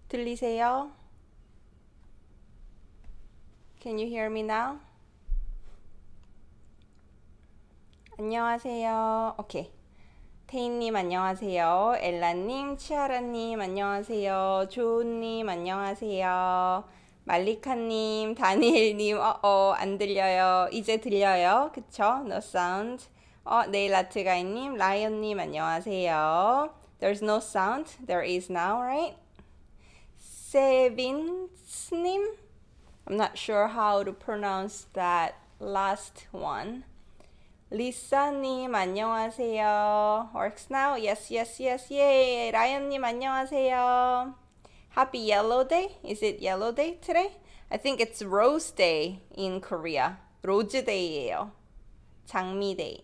들리세요? Can you hear me now? 안녕하세요. 오케이. 태인님 안녕하세요. 엘라님, 치아라님 안녕하세요. 조은님 안녕하세요. 말리카님, 다니엘님 안 들려요. 이제 들려요. 그쵸? No sound. 네일 아트가이님, 라이언님 안녕하세요. There's no sound. There is now, right? 세빈스님? I'm not sure how to pronounce that last one. 리사님 안녕하세요. Works now? Yes, yes, yes, yay. 라이언님 안녕하세요. Happy Yellow Day? Is it Yellow Day today? I think it's Rose Day in Korea. 로즈 데이예요. 장미 데이.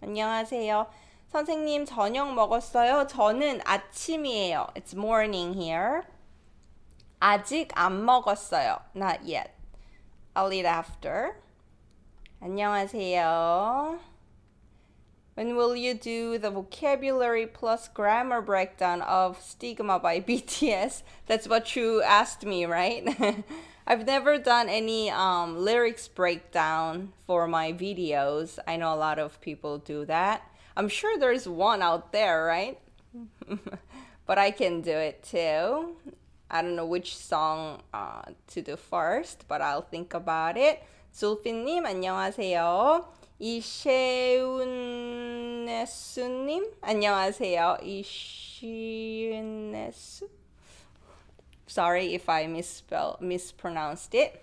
안녕하세요. 선생님 저녁 먹었어요? 저는 아침이에요. It's morning here. 아직 안 먹었어요. Not yet. I'll eat after. 안녕하세요. When will you do the vocabulary plus grammar breakdown of Stigma by BTS? That's what you asked me, right? I've never done any lyrics breakdown for my videos. I know a lot of people do that. I'm sure there's one out there, right? But I can do it too. I don't know which song to do first, but I'll think about it. zulfin님 안녕하세요. 이셰운네수님 안녕하세요. 이시운네수. Sorry if I mispronounced it.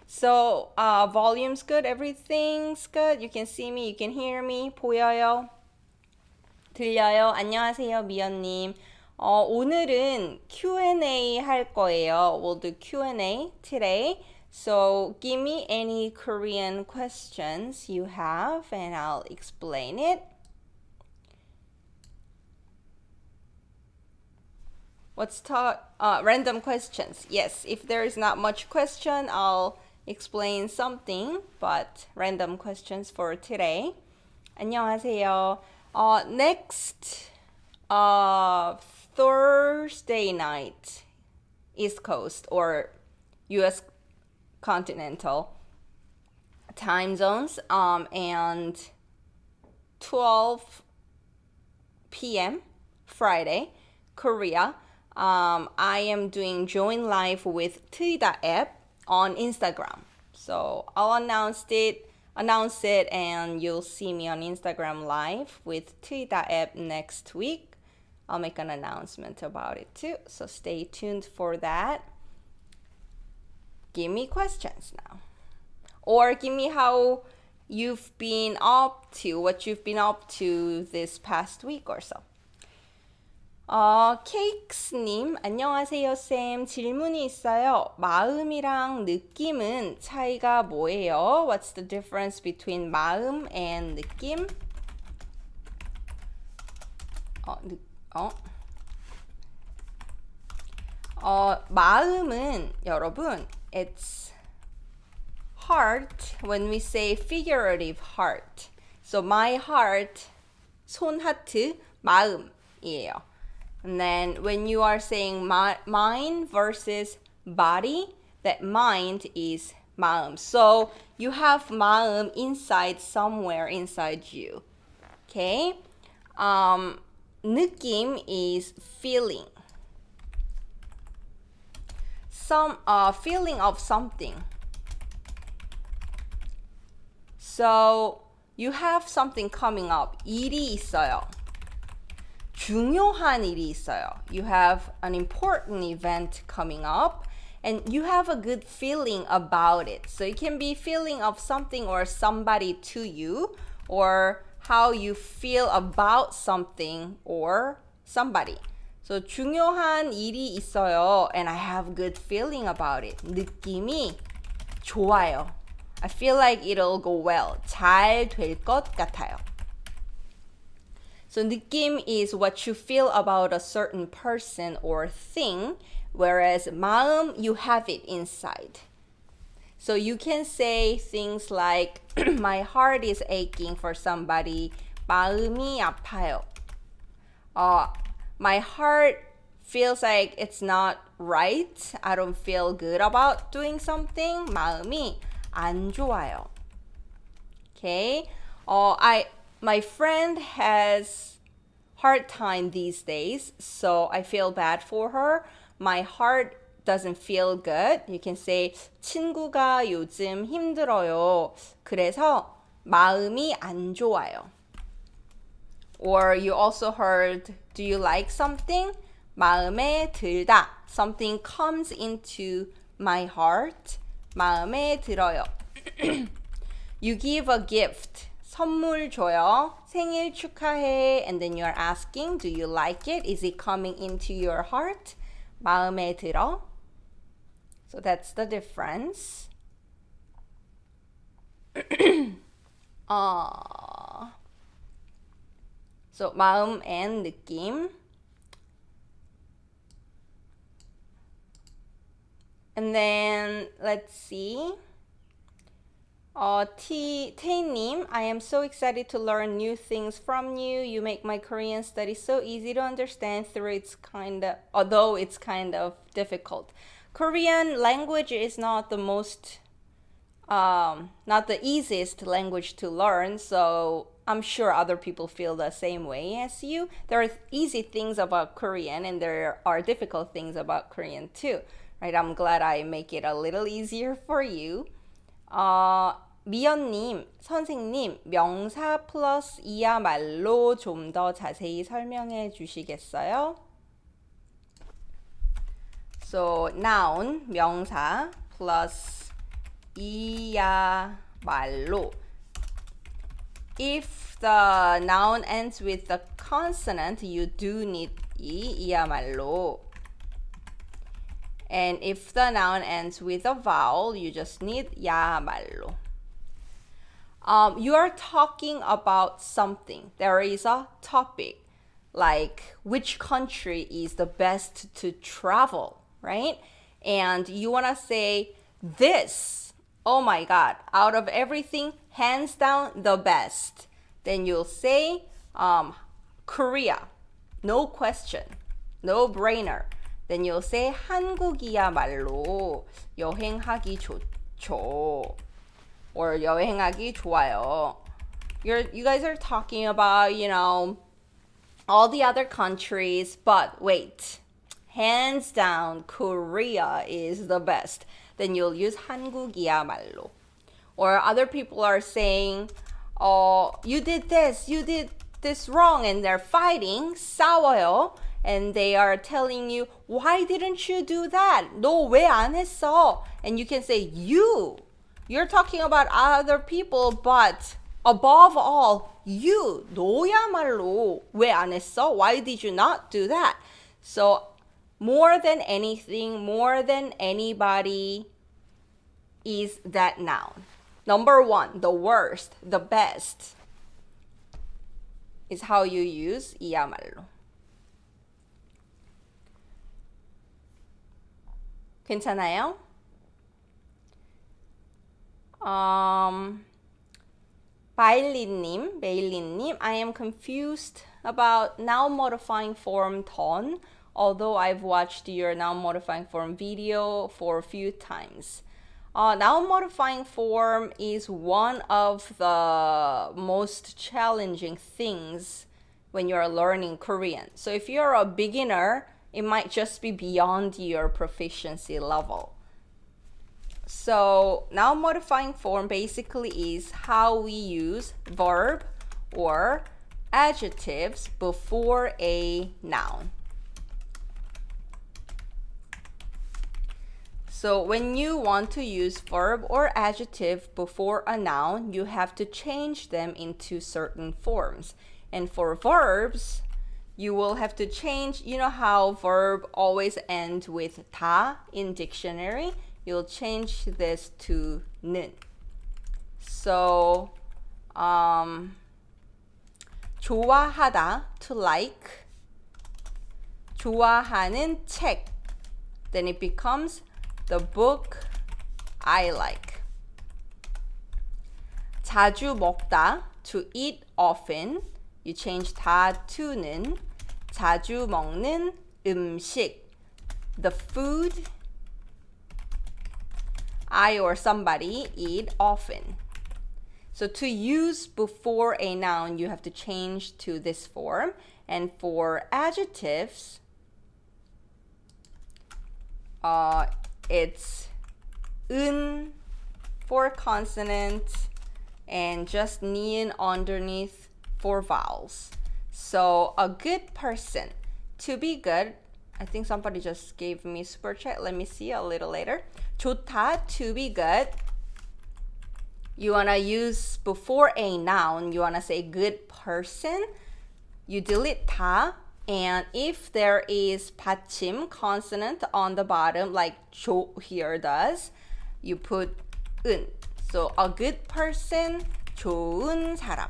So volume's good, everything's good. You can see me, you can hear me. 보여요? 들려요? 안녕하세요, 미연님. 오늘은 Q&A 할 거예요. We'll do Q&A today. So give me any Korean questions you have and I'll explain it. What's taught? Random questions. Yes, if there is not much question, I'll explain something, but random questions for today. 안녕하세요. Next Thursday night, East Coast or US continental time zones, and 12 p.m. Friday, Korea. I am doing Join Live with 트이다 app on Instagram. So I'll announce it and you'll see me on Instagram live with 트이다 app next week. I'll make an announcement about it too. So stay tuned for that. Give me questions now. Or give me how you've been up to, what you've been up to this past week or so. 케이크스님, 안녕하세요, 쌤. 질문이 있어요. 마음이랑 느낌은 차이가 뭐예요? What's the difference between 마음 and 느낌? 마음은 여러분, it's heart when we say figurative heart. So my heart, 손 하트, 마음이에요. And then when you are saying mind versus body, that mind is 마음. So you have 마음 inside somewhere inside you. Okay? 느낌 is feeling. Some feeling of something. So you have something coming up. 일이 있어요. 중요한 일이 있어요. You have an important event coming up and you have a good feeling about it. So it can be feeling of something or somebody to you, or how you feel about something or somebody. So 중요한 일이 있어요 and I have good feeling about it. 느낌이 좋아요. I feel like it'll go well. 잘 될 것 같아요. So 느낌 is what you feel about a certain person or thing, whereas 마음, you have it inside. So you can say things like, my heart is aching for somebody, 마음이 아파요. My heart feels like it's not right. I don't feel good about doing something. 마음이 안 좋아요. Okay. My friend has hard time these days, so I feel bad for her. My heart doesn't feel good. You can say 친구가 요즘 힘들어요. 그래서 마음이 안 좋아요. Or you also heard, do you like something? 마음에 들다. Something comes into my heart. 마음에 들어요. You give a gift. 선물 줘요. 생일 축하해. And then you're asking, do you like it? Is it coming into your heart? 마음에 들어. So that's the difference. So 마음 and 느낌. And then let's see. Taenim, I am so excited to learn new things from you. You make my Korean study so easy to understand although it's kind of difficult. Korean language is not the easiest language to learn, so I'm sure other people feel the same way as you. There are easy things about Korean and there are difficult things about Korean too, right? I'm glad I make it a little easier for you. 미연님, 선생님, 명사 플러스 이야말로 좀 더 자세히 설명해 주시겠어요? So, noun, 명사, plus 이야말로. If the noun ends with a consonant, you do need 이야말로. And if the noun ends with a vowel, you just need 야말로. You are talking about something. There is a topic, like which country is the best to travel, right? And you want to say this, oh my God, out of everything, hands down the best. Then you'll say Korea, no question, no brainer. Then you'll say 한국이야말로 여행하기 좋죠. Or 여행하기 좋아요. You guys are talking about, all the other countries, but wait. Hands down, Korea is the best. Then you'll use 한국이야말로. Or other people are saying, you did this wrong, and they're fighting, 싸워요. And they are telling you, why didn't you do that? 너 왜 안 했어? And you can say, you're talking about other people, but above all, you, 너야말로 왜 안 했어? Why did you not do that? So more than anything, more than anybody is that noun. Number one, the worst, the best is how you use 이야말로. 괜찮아요? 베일린님, I am confused about noun modifying form done, although I've watched your noun modifying form video for a few times. Noun modifying form is one of the most challenging things when you're learning Korean. So if you're a beginner, it might just be beyond your proficiency level. So noun modifying form basically is how we use verb or adjectives before a noun. So when you want to use verb or adjective before a noun, you have to change them into certain forms. And for verbs, you will have to change, how verb always ends with 다 in dictionary? You'll change this to 는. So, 좋아하다, to like. 좋아하는 책. Then it becomes the book I like. 자주 먹다, to eat often. you change 다 to는 자주 먹는 음식. The food I or somebody eat often. So to use before a noun, you have to change to this form. And for adjectives, it's 은 for consonant and just 니은 underneath for vowels. So a good person, to be good. I think somebody just gave me super chat. Let me see a little later. 좋다, to be good. You want to use before a noun, you want to say good person. You delete 다. And if there is 받침 consonant on the bottom, like 조 here does, you put 은. So a good person, 좋은 사람.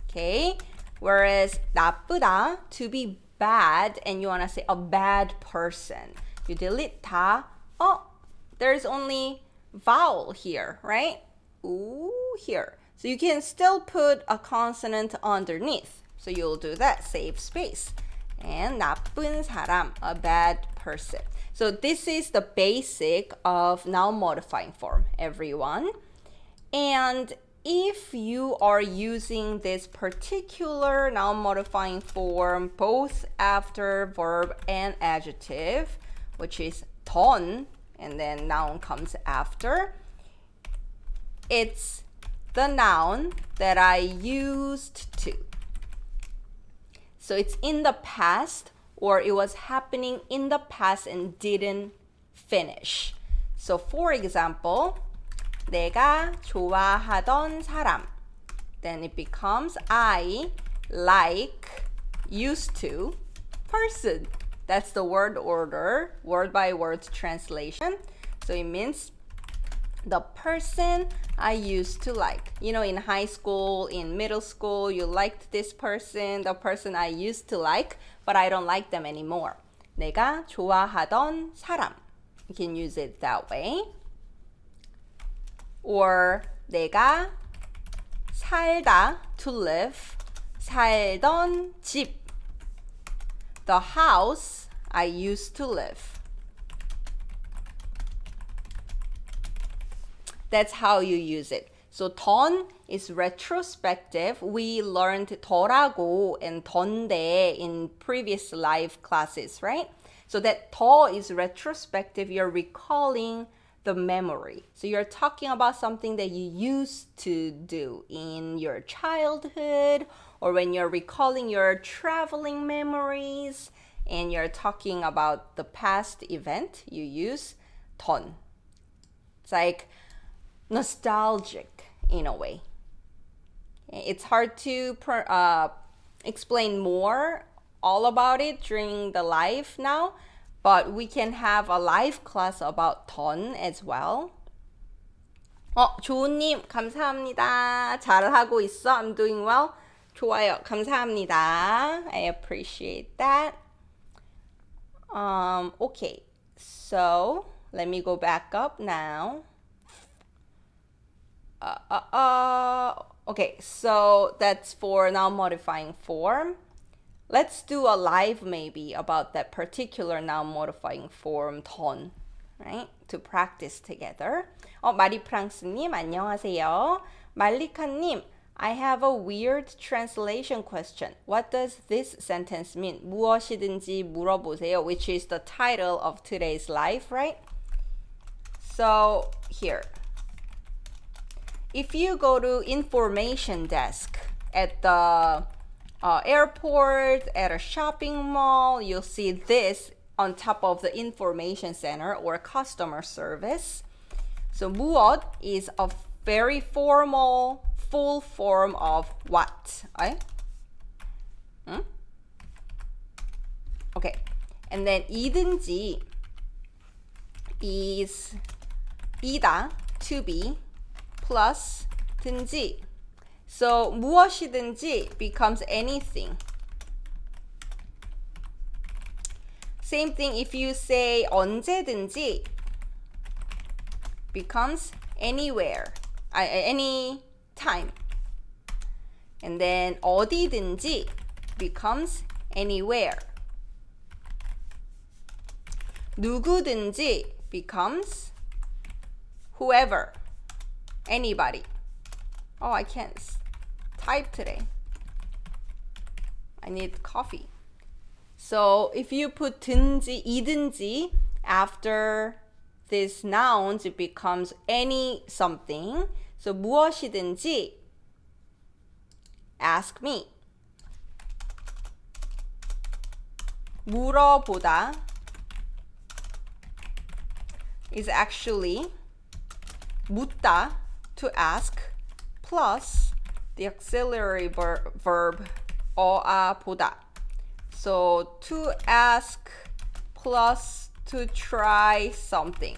Okay? Whereas 나쁘다, to be bad, and you want to say a bad person. You delete 다. Oh, there's only vowel here, right? Ooh, here. So you can still put a consonant underneath. So you'll do that, save space. And 나쁜 사람, a bad person. So this is the basic of noun modifying form, everyone. And if you are using this particular noun modifying form both after verb and adjective, which is 던, and then noun comes after, it's the noun that I used to. So it's in the past, or it was happening in the past and didn't finish. So for example, 내가 좋아하던 사람. Then it becomes I like used to person. That's the word order, word by word translation. So it means the person I used to like. You know, in high school, in middle school, you liked this person, the person I used to like, but I don't like them anymore. 내가 좋아하던 사람. You can use it that way. Or 내가 살다, to live, 살던 집. The house I used to live. That's how you use it. So 던 is retrospective. We learned 더라고 and 던데 in previous live classes, right? So that 더 is retrospective. You're recalling the memory. So you're talking about something that you used to do in your childhood, or when you're recalling your traveling memories and you're talking about the past event, you use 던. It's like nostalgic in a way. It's hard to explain more all about it during the live now, but we can have a live class about 던 as well. 조은님 감사합니다. 잘하고 있어. I'm doing well. 좋아요. 감사합니다. I appreciate that. Okay, so let me go back up now. Okay, so that's for noun modifying form. Let's do a live maybe about that particular noun modifying form 던, right? To practice together. 마리프랑스님 안녕하세요. 말리카님, I have a weird translation question. What does this sentence mean? 무엇이든지 물어보세요, which is the title of today's live, right? So here. If you go to information desk at the airport, at a shopping mall, you'll see this on top of the information center or customer service. So 무엇 is a very formal, full form of what? Okay, and then 이든지 is 이다, to be, plus 든지. So 무엇이든지 becomes anything. Same thing if you say 언제든지 becomes anywhere, any time. And then 어디든지 becomes anywhere. 누구든지 becomes whoever, anybody. Oh, I can't type today. I need coffee. So if you put 든지, 이든지 after these nouns, it becomes any something. So 무엇이든지, ask me. 물어보다 is actually 묻다, to ask, plus the auxiliary verb 보다. So to ask plus to try something.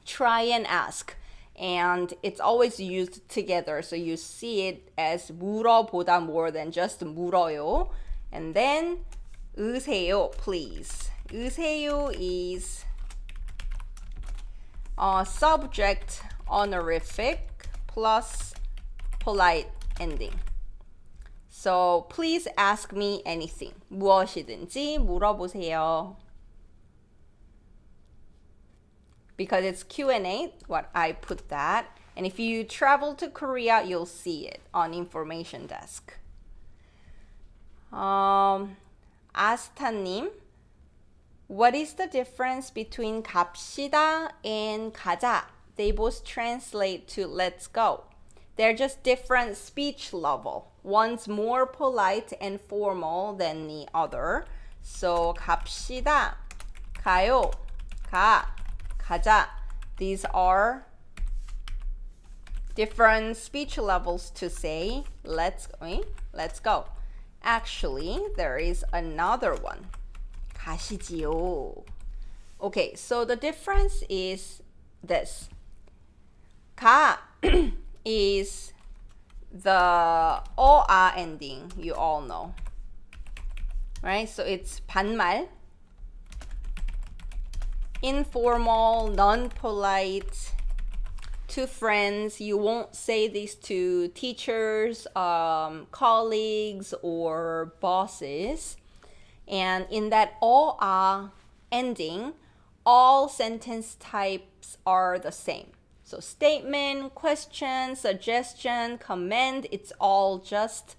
Try and ask. And it's always used together. So you see it as 물어보다 more than just 물어요. And then 으세요, please. 으세요 is subject honorific plus polite ending. So please ask me anything. 무엇이든지 물어보세요. Because it's Q&A, what I put that. And if you travel to Korea, you'll see it on information desk. 아스타님, what is the difference between 갑시다 and 가자? They both translate to let's go. They're just different speech level. One's more polite and formal than the other. So 갑시다, 가요, 가자. These are different speech levels to say let's go. Actually, there is another one. 가시지요. Okay, so the difference is this. 가 is the ending, you all know. Right? So it's 반말. Informal, non-polite, to friends. You won't say this to teachers, colleagues, or bosses. And in that ending, all sentence types are the same. So statement, question, suggestion, comment, it's all just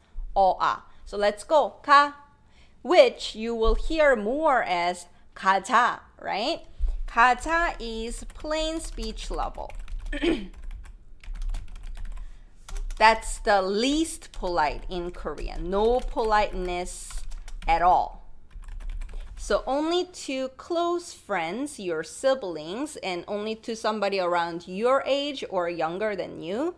So let's go. 가, which you will hear more as 가자, right? 가자 is plain speech level. That's the least polite in Korean. No politeness at all. So only to close friends, your siblings, and only to somebody around your age or younger than you.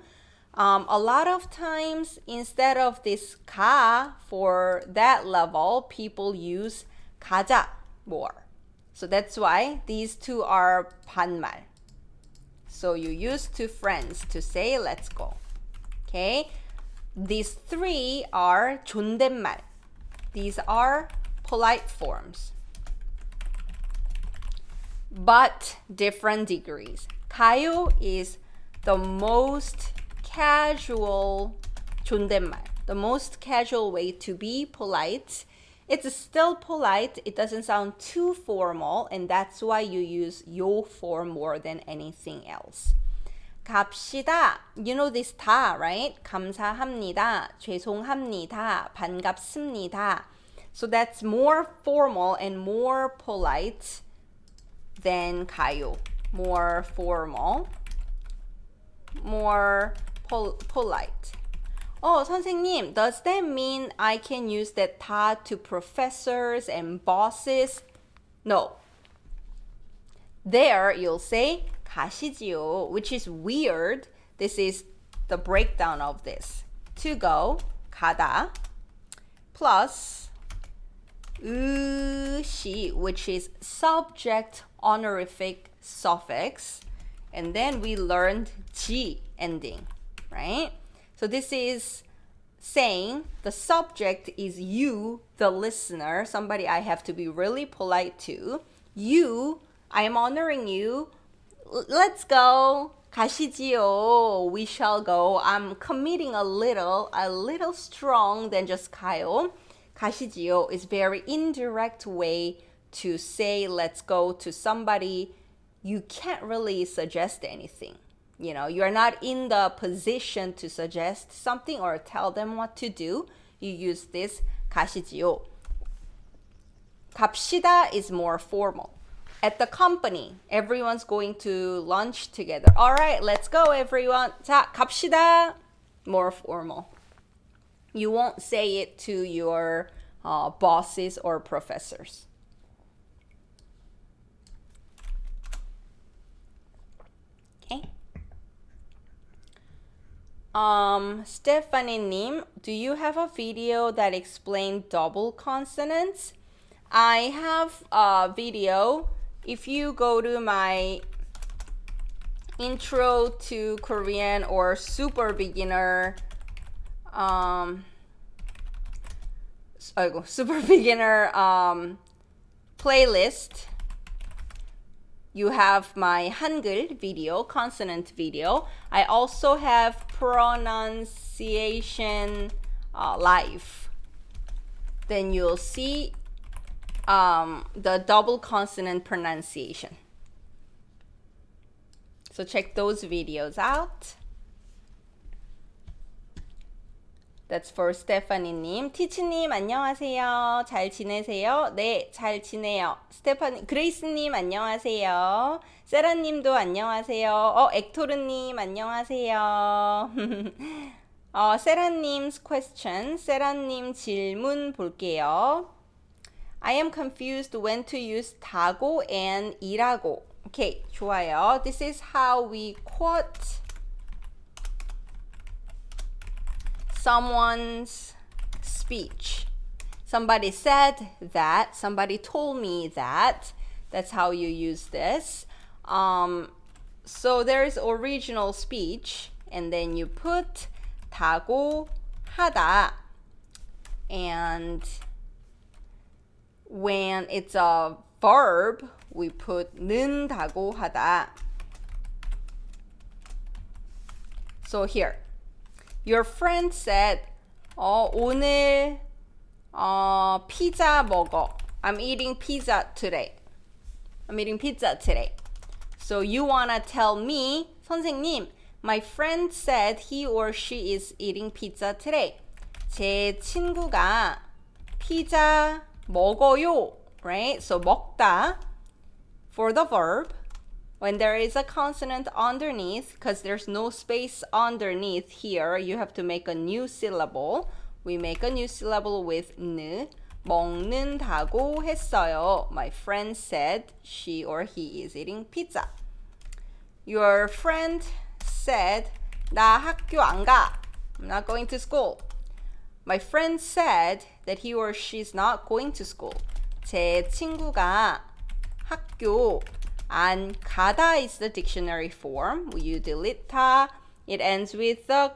A lot of times, instead of this 가 for that level, people use 가자 more. So that's why these two are 반말. So you use to friends to say let's go. Okay? These three are 존댓말. These are polite forms. But different degrees. 가요 is the most casual 존댓말. The most casual way to be polite. It's still polite. It doesn't sound too formal, and that's why you use 요 form more than anything else. 갑시다. You know this 다, right? 감사합니다. 죄송합니다. 반갑습니다. So that's more formal and more polite than 가요. More formal, more polite. Oh, 선생님, does that mean I can use that 다 to professors and bosses? No. There, you'll say 가시지요, which is weird. This is the breakdown of this. To go, 가다, plus 으시, which is subject honorific suffix. And then we learned 지 ending, right? So this is saying the subject is you, the listener, somebody I have to be really polite to. You, I am honoring you. Let's go. 가시지요. We shall go. I'm committing a little strong than just 가요. 가시지요 is very indirect way to say let's go to somebody. You can't really suggest anything. You know, you're not in the position to suggest something or tell them what to do. You use this 가시지요. 갑시다 is more formal. At the company, everyone's going to lunch together. All right, let's go, everyone. 자, 갑시다. More formal. You won't say it to your bosses or professors. Okay. Stephanie Nim, do you have a video that explains double consonants? I have a video. If you go to my intro to Korean or super beginner playlist, you have my Hangul video, consonant video. I also have pronunciation live. Then you'll see the double consonant pronunciation. So check those videos out. That's for Stephanie님. 티치님 안녕하세요. 잘 지내세요? 네, 잘 지내요. 그레이스님 안녕하세요. 세라님도 안녕하세요. 엑토르님 안녕하세요. 세라님's question. 세라님 질문 볼게요. I am confused when to use 다고 and 이라고. Okay, 좋아요. This is how we quote someone's speech. Somebody said that. Somebody told me that. That's how you use this. So there's original speech, and then you put 다고 하다. And when it's a verb, we put 는다고 하다. So here, your friend said, 오늘 피자 먹어. I'm eating pizza today. So you wanna tell me, 선생님, my friend said he or she is eating pizza today. 제 친구가 피자 먹어요, right? So 먹다 for the verb. When there is a consonant underneath, because there's no space underneath here, you have to make a new syllable. We make a new syllable with 느. 먹는다고 했어요. My friend said she or he is eating pizza. Your friend said 나 학교 안 가. I'm not going to school. My friend said that he or she is not going to school. 제 친구가 학교 안 가다 is the dictionary form. You delete 다. It ends with the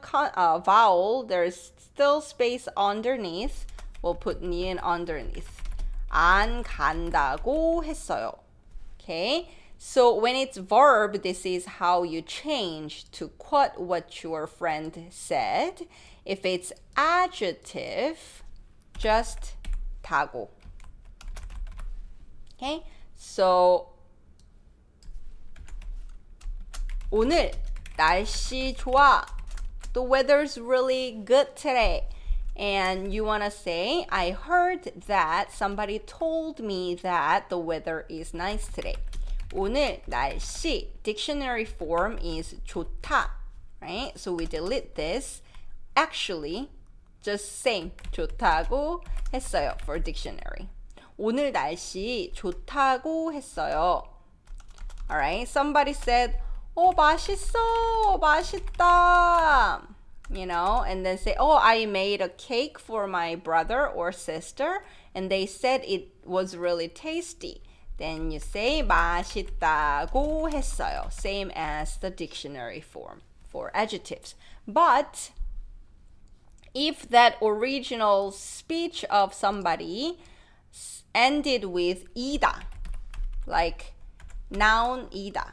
vowel. There's still space underneath. We'll put 니은 underneath. 안 간다고 했어요. Okay? So when it's verb, this is how you change to quote what your friend said. If it's adjective, just 타고. Okay? So 오늘 날씨 좋아. The weather's really good today. And you want to say, I heard that somebody told me that the weather is nice today. 오늘 날씨, dictionary form is 좋다, right? So we delete this. Actually, just same, 좋다고 했어요 for dictionary. 오늘 날씨 좋다고 했어요. Alright, somebody said, 맛있어, 맛있다. You know, and then say, I made a cake for my brother or sister, and they said it was really tasty. Then you say 맛있다고 했어요. Same as the dictionary form for adjectives. But if that original speech of somebody ended with 이다, like noun 이다,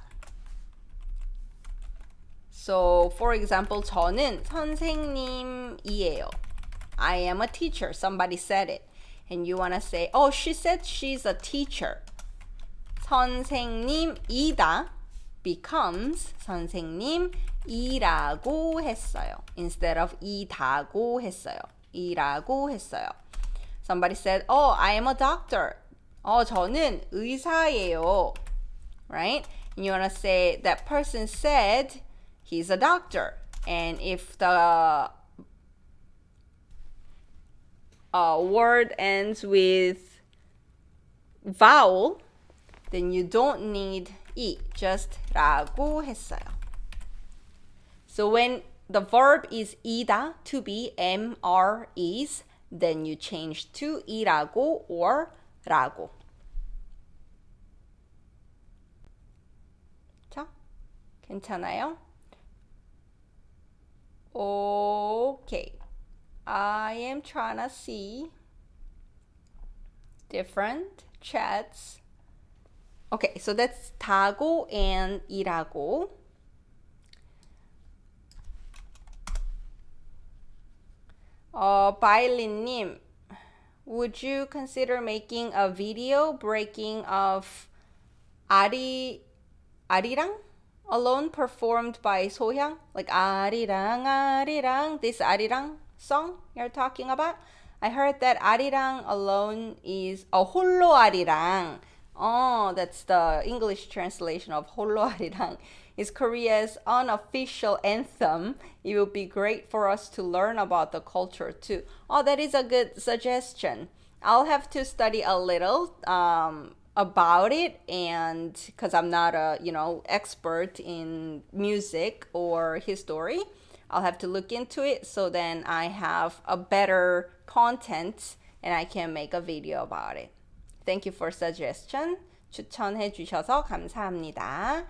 So, for example, 저는 선생님이에요. I am a teacher. Somebody said it. And you want to say, oh, she said she's a teacher. 선생님이다 becomes 선생님이라고 했어요. Instead of 이다고 했어요. 이라고 했어요. Somebody said, oh, I am a doctor. 저는 의사예요. Right? And you want to say, that person said he's a doctor. And if the word ends with vowel, then you don't need 이, just 라고 했어요. So when the verb is 이다, to be, is, then you change to 이라고 or 라고. 자, 괜찮아요? Okay. I am trying to see different chats. Okay, so that's 타고 and 이라고. 바일린님, would you consider making a video breaking of 아리랑 alone performed by 소향? Like 아리랑, this 아리랑 song you're talking about? I heard that 아리랑 alone is 홀로 아리랑. Oh, that's the English translation of 홀로 아리랑. Is Korea's unofficial anthem. It would be great for us to learn about the culture too. Oh, that is a good suggestion. I'll have to study a little about it, and because I'm not a expert in music or history, I'll have to look into it so then I have a better content and I can make a video about it. Thank you for suggestion. 추천해 주셔서 감사합니다.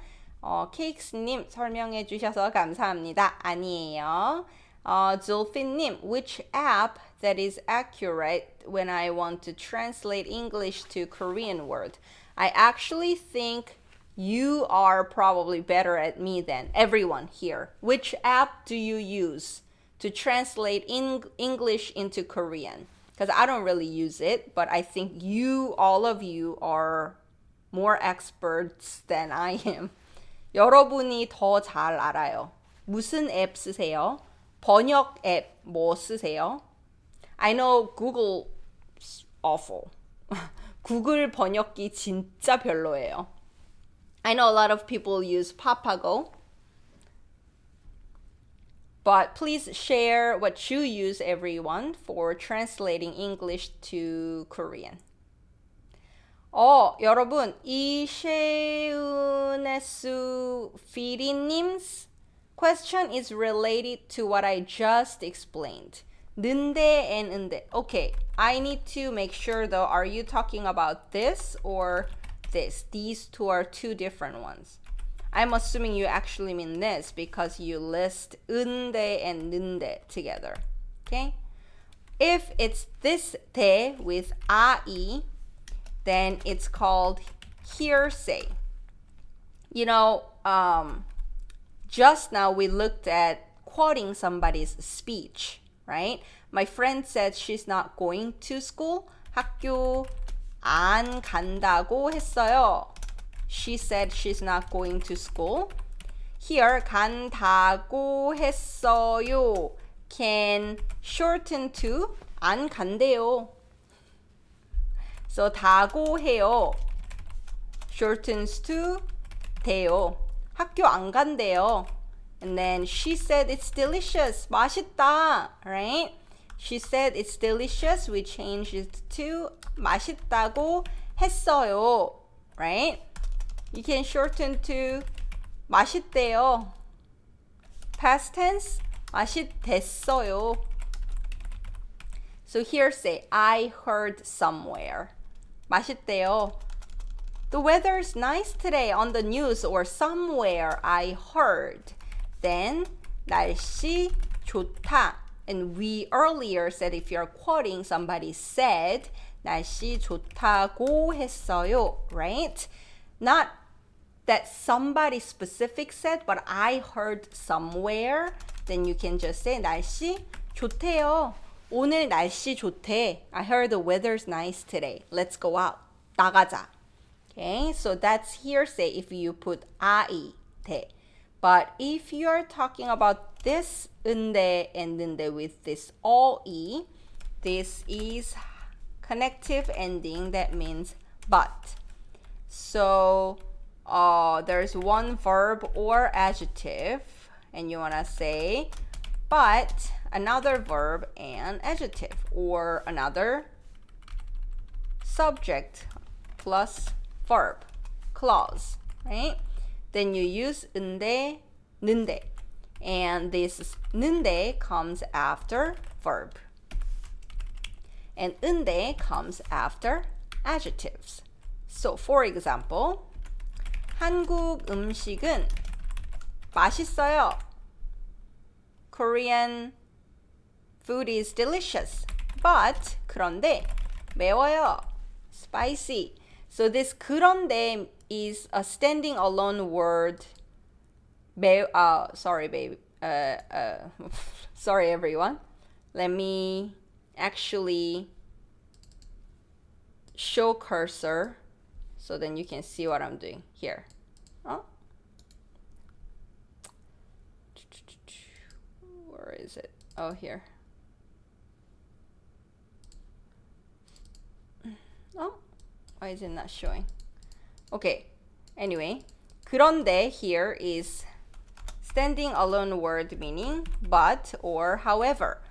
케이크스님 설명해 주셔서 감사합니다. 아니에요. zulfin님, which app that is accurate when I want to translate English to Korean word? I actually think you are probably better at me than everyone here. Which app do you use to translate English into Korean? Because I don't really use it, but I think all of you are more experts than I am. 여러분이 더 잘 알아요. 무슨 앱 쓰세요? 번역 앱 뭐 쓰세요? I know Google's awful. 구글 번역기 진짜 별로예요. I know a lot of people use papago. But please share what you use, everyone, for translating English to Korean. 여러분, 이셰은에스 피디님's question is related to what I just explained. 는데 and 은데. Okay, I need to make sure though, are you talking about this or this? These two are two different ones. I'm assuming you actually mean this because you list 은데 and 는데 together. Okay? If it's this 대 with 아이, then it's called hearsay. Just now we looked at quoting somebody's speech, right? My friend said she's not going to school. 학교 안 간다고 했어요. She said she's not going to school. Here, 간다고 했어요 can shorten to 안 간대요. So 다고 해요 shortens to 돼요. 학교 안 간대요. And then she said it's delicious. 맛있다. Right? She said it's delicious. We changed it to 맛있다고 했어요. Right? You can shorten to 맛있대요. Past tense 맛있댔어요. So here say I heard somewhere. 맛있대요. The weather's nice today on the news or somewhere I heard. Then 날씨 좋다. And we earlier said if you're quoting somebody said 날씨 좋다고 했어요, right? Not that somebody specific said, but I heard somewhere, then you can just say 날씨 좋대요. 오늘 날씨 좋대. I heard the weather's nice today. Let's go out. 나가자. Okay, so that's hearsay if you put I, 대. But if you're talking about this 은데 and 는데 with this all E, this is connective ending. That means but. So there's one verb or adjective and you want to say but another verb and adjective or another subject plus verb clause, right? Then you use 은데, 는데. And this 는데 comes after verb. And 은데 comes after adjectives. So for example, 한국 음식은 맛있어요. Korean food is delicious. But 그런데 매워요. Spicy. So this 그런데 is a standing alone word. Sorry, baby. Sorry, everyone. Let me actually show cursor so then you can see what I'm doing here. Oh. Where is it? Oh, here. Oh, why is it not showing? Okay, anyway, 그런데 here is standing alone word meaning but or however.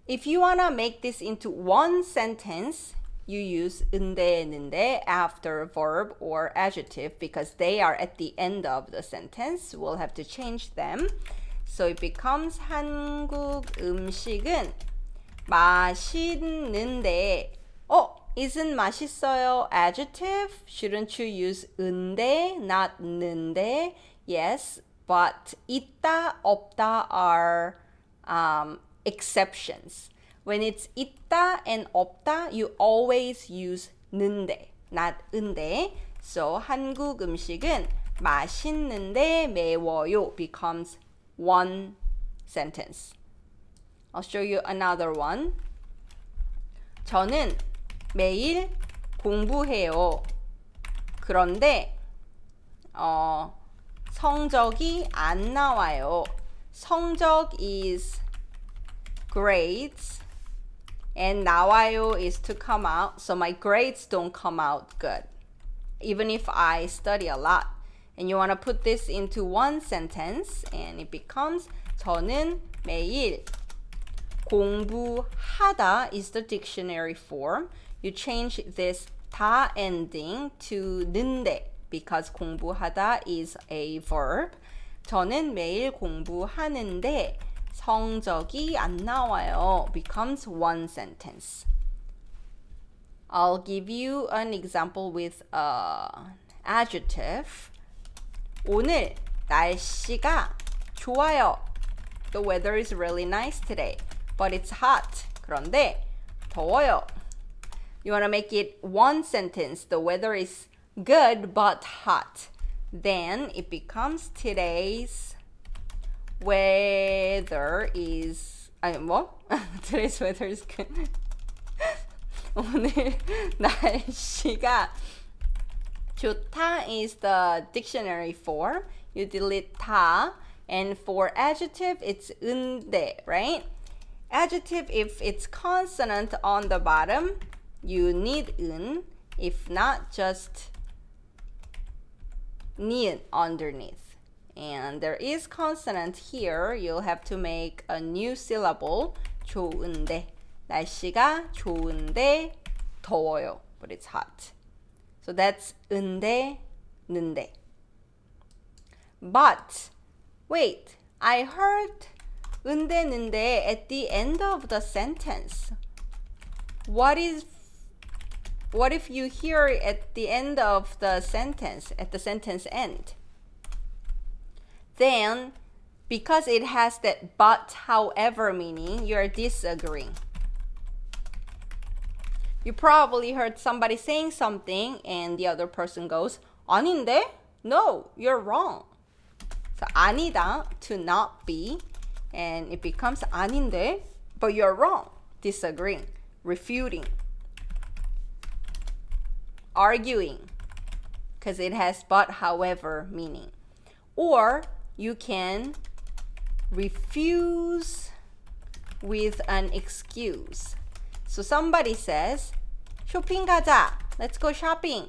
If you want to make this into one sentence, you use 은데, 는데 after verb or adjective because they are at the end of the sentence. We'll have to change them. So it becomes 한국 음식은 맛있는데 isn't 맛있어요 adjective? Shouldn't you use 은데, not 는데? Yes, but 있다, 없다 are exceptions. When it's 있다 and 없다, you always use 는데, not 은데. So 한국 음식은 맛있는데 매워요 becomes one sentence. I'll show you another one. 저는 매일 공부해요. 그런데 성적이 안 나와요. 성적 is grades and 나와요 is to come out. So my grades don't come out good even if I study a lot. And you want to put this into one sentence and it becomes 저는 매일 공부하다 is the dictionary form. You change this 다 ending to 는데 because 공부하다 is a verb. 저는 매일 공부하는데 성적이 안 나와요 becomes one sentence. I'll give you an example with an adjective. 오늘 날씨가 좋아요. The weather is really nice today, but it's hot. 그런데 더워요. You want to make it one sentence. The weather is good but hot. Then it becomes today's weather is 뭐? Today's weather is good. 오늘 날씨가 좋다 is the dictionary form. You delete 다. And for adjective, it's 은데, right? Adjective, if it's consonant on the bottom, you need 은. If not, just 니은 underneath. And there is consonant here. You'll have to make a new syllable. 좋은데. 날씨가 좋은데 더워요. But it's hot. So that's 은데, 는데. But wait, I heard 은데, 는데 at the end of the sentence. What if you hear it at the end of the sentence, at the sentence end? Then, because it has that but however meaning, you're disagreeing. You probably heard somebody saying something and the other person goes, 아닌데? No, you're wrong. So 아니다, to not be, and it becomes 아닌데, but you're wrong. Disagreeing, refuting, arguing, because it has but, however meaning. Or you can refuse with an excuse. So somebody says, 쇼핑 가자. Let's go shopping.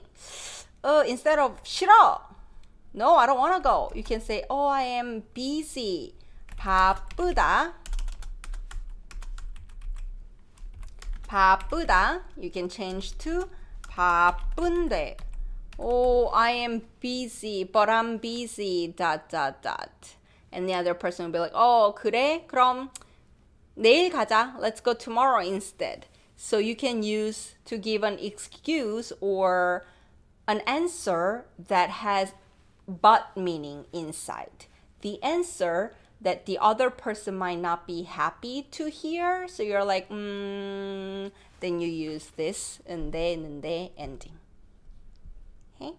Instead of 싫어. No, I don't want to go. You can say, oh, I am busy. 바쁘다. 바쁘다. You can change to 바쁜데. Oh, I am busy, but I'm busy, dot, dot, dot. And the other person will be like, oh, 그래? 그럼 내일 가자. Let's go tomorrow instead. So you can use to give an excuse or an answer that has but meaning inside. The answer that the other person might not be happy to hear. So you're like, then you use this 근데 ending. Okay?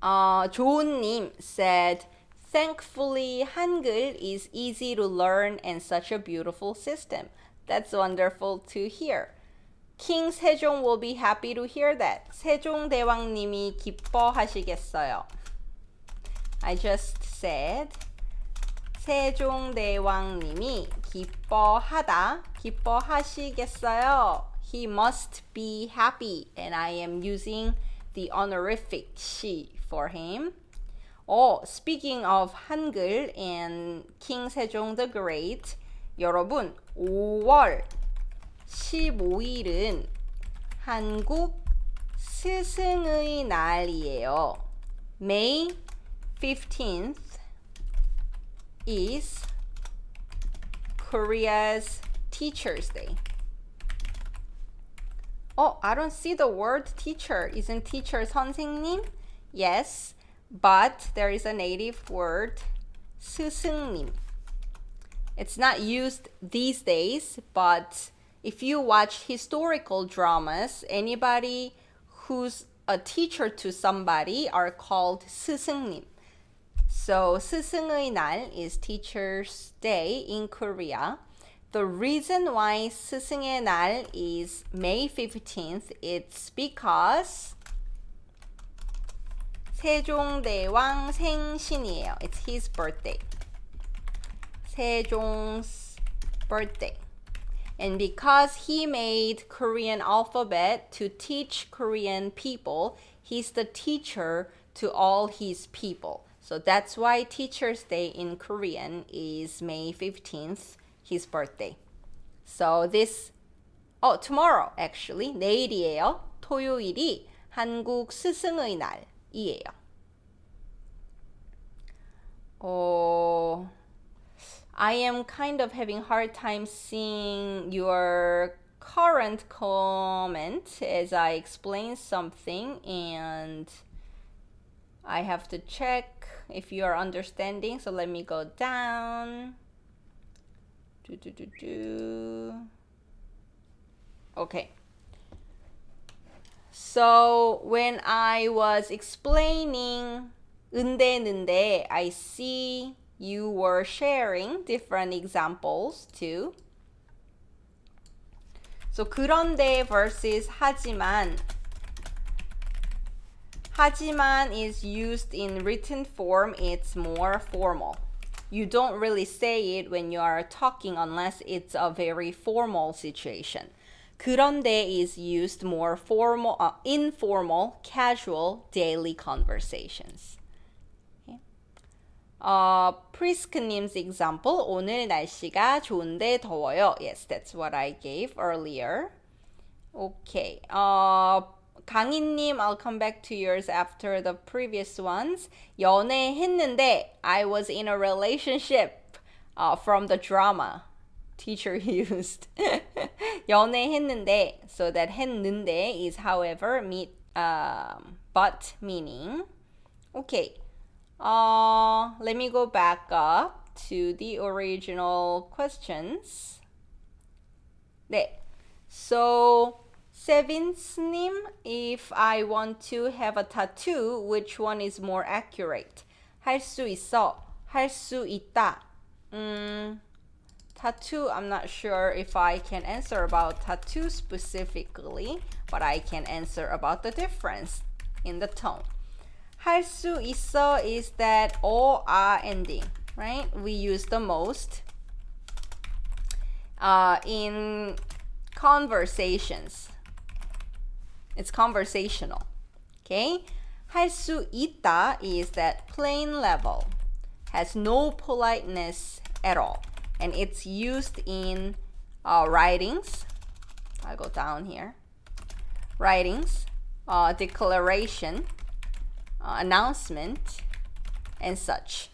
조은님 said, thankfully, Hangul is easy to learn and such a beautiful system. That's wonderful to hear. King 세종 will be happy to hear that. 세종대왕님이 기뻐하시겠어요. I just said, 세종대왕님이 기뻐하시겠어요. He must be happy, and I am using the honorific 시 for him. Oh, speaking of Hangul and King Sejong the Great, 여러분, 5월 15일은 한국 스승의 날이에요. May 15th is Korea's Teacher's Day. Oh, I don't see the word teacher. Isn't teacher 선생님? Yes, but there is a native word, 스승님. It's not used these days, but if you watch historical dramas, anybody who's a teacher to somebody are called 스승님. So 스승의 날 is Teacher's Day in Korea. The reason why 스승의 날 is May 15th, it's because 세종대왕 생신이에요. It's his birthday. 세종's birthday. And because he made Korean alphabet to teach Korean people, he's the teacher to all his people. So that's why Teacher's Day in Korean is May 15th, his birthday. So this, tomorrow actually, 내일이에요. 토요일이 한국 스승의 날이에요. I am kind of having hard time seeing your current comment as I explain something, and I have to check if you are understanding. So let me go down. Okay. So when I was explaining 은데, I see you were sharing different examples too. So 그런데 versus 하지만. 하지만 is used in written form. It's more formal. You don't really say it when you are talking unless it's a very formal situation. 그런데 is used more formal, informal, casual, daily conversations. 프리스크님's example, 오늘 날씨가 좋은데 더워요. Yes, that's what I gave earlier. Okay. 강희님, I'll come back to yours after the previous ones. 연애했는데, I was in a relationship from the drama teacher used. 연애했는데, so that 했는데 is however, but meaning. Okay. Let me go back up to the original questions. 네. So, Sevins님, if I want to have a tattoo, which one is more accurate? 할 수 있어, 할 수 있다. Tattoo, I'm not sure if I can answer about tattoo specifically, but I can answer about the difference in the tone. 할 수 있어 is that o, a ending, right? We use the most in conversations. It's conversational, okay? 할 수 있다 is that plain level, has no politeness at all, and it's used in writings. I'll go down here. Writings, declaration, announcement, and such.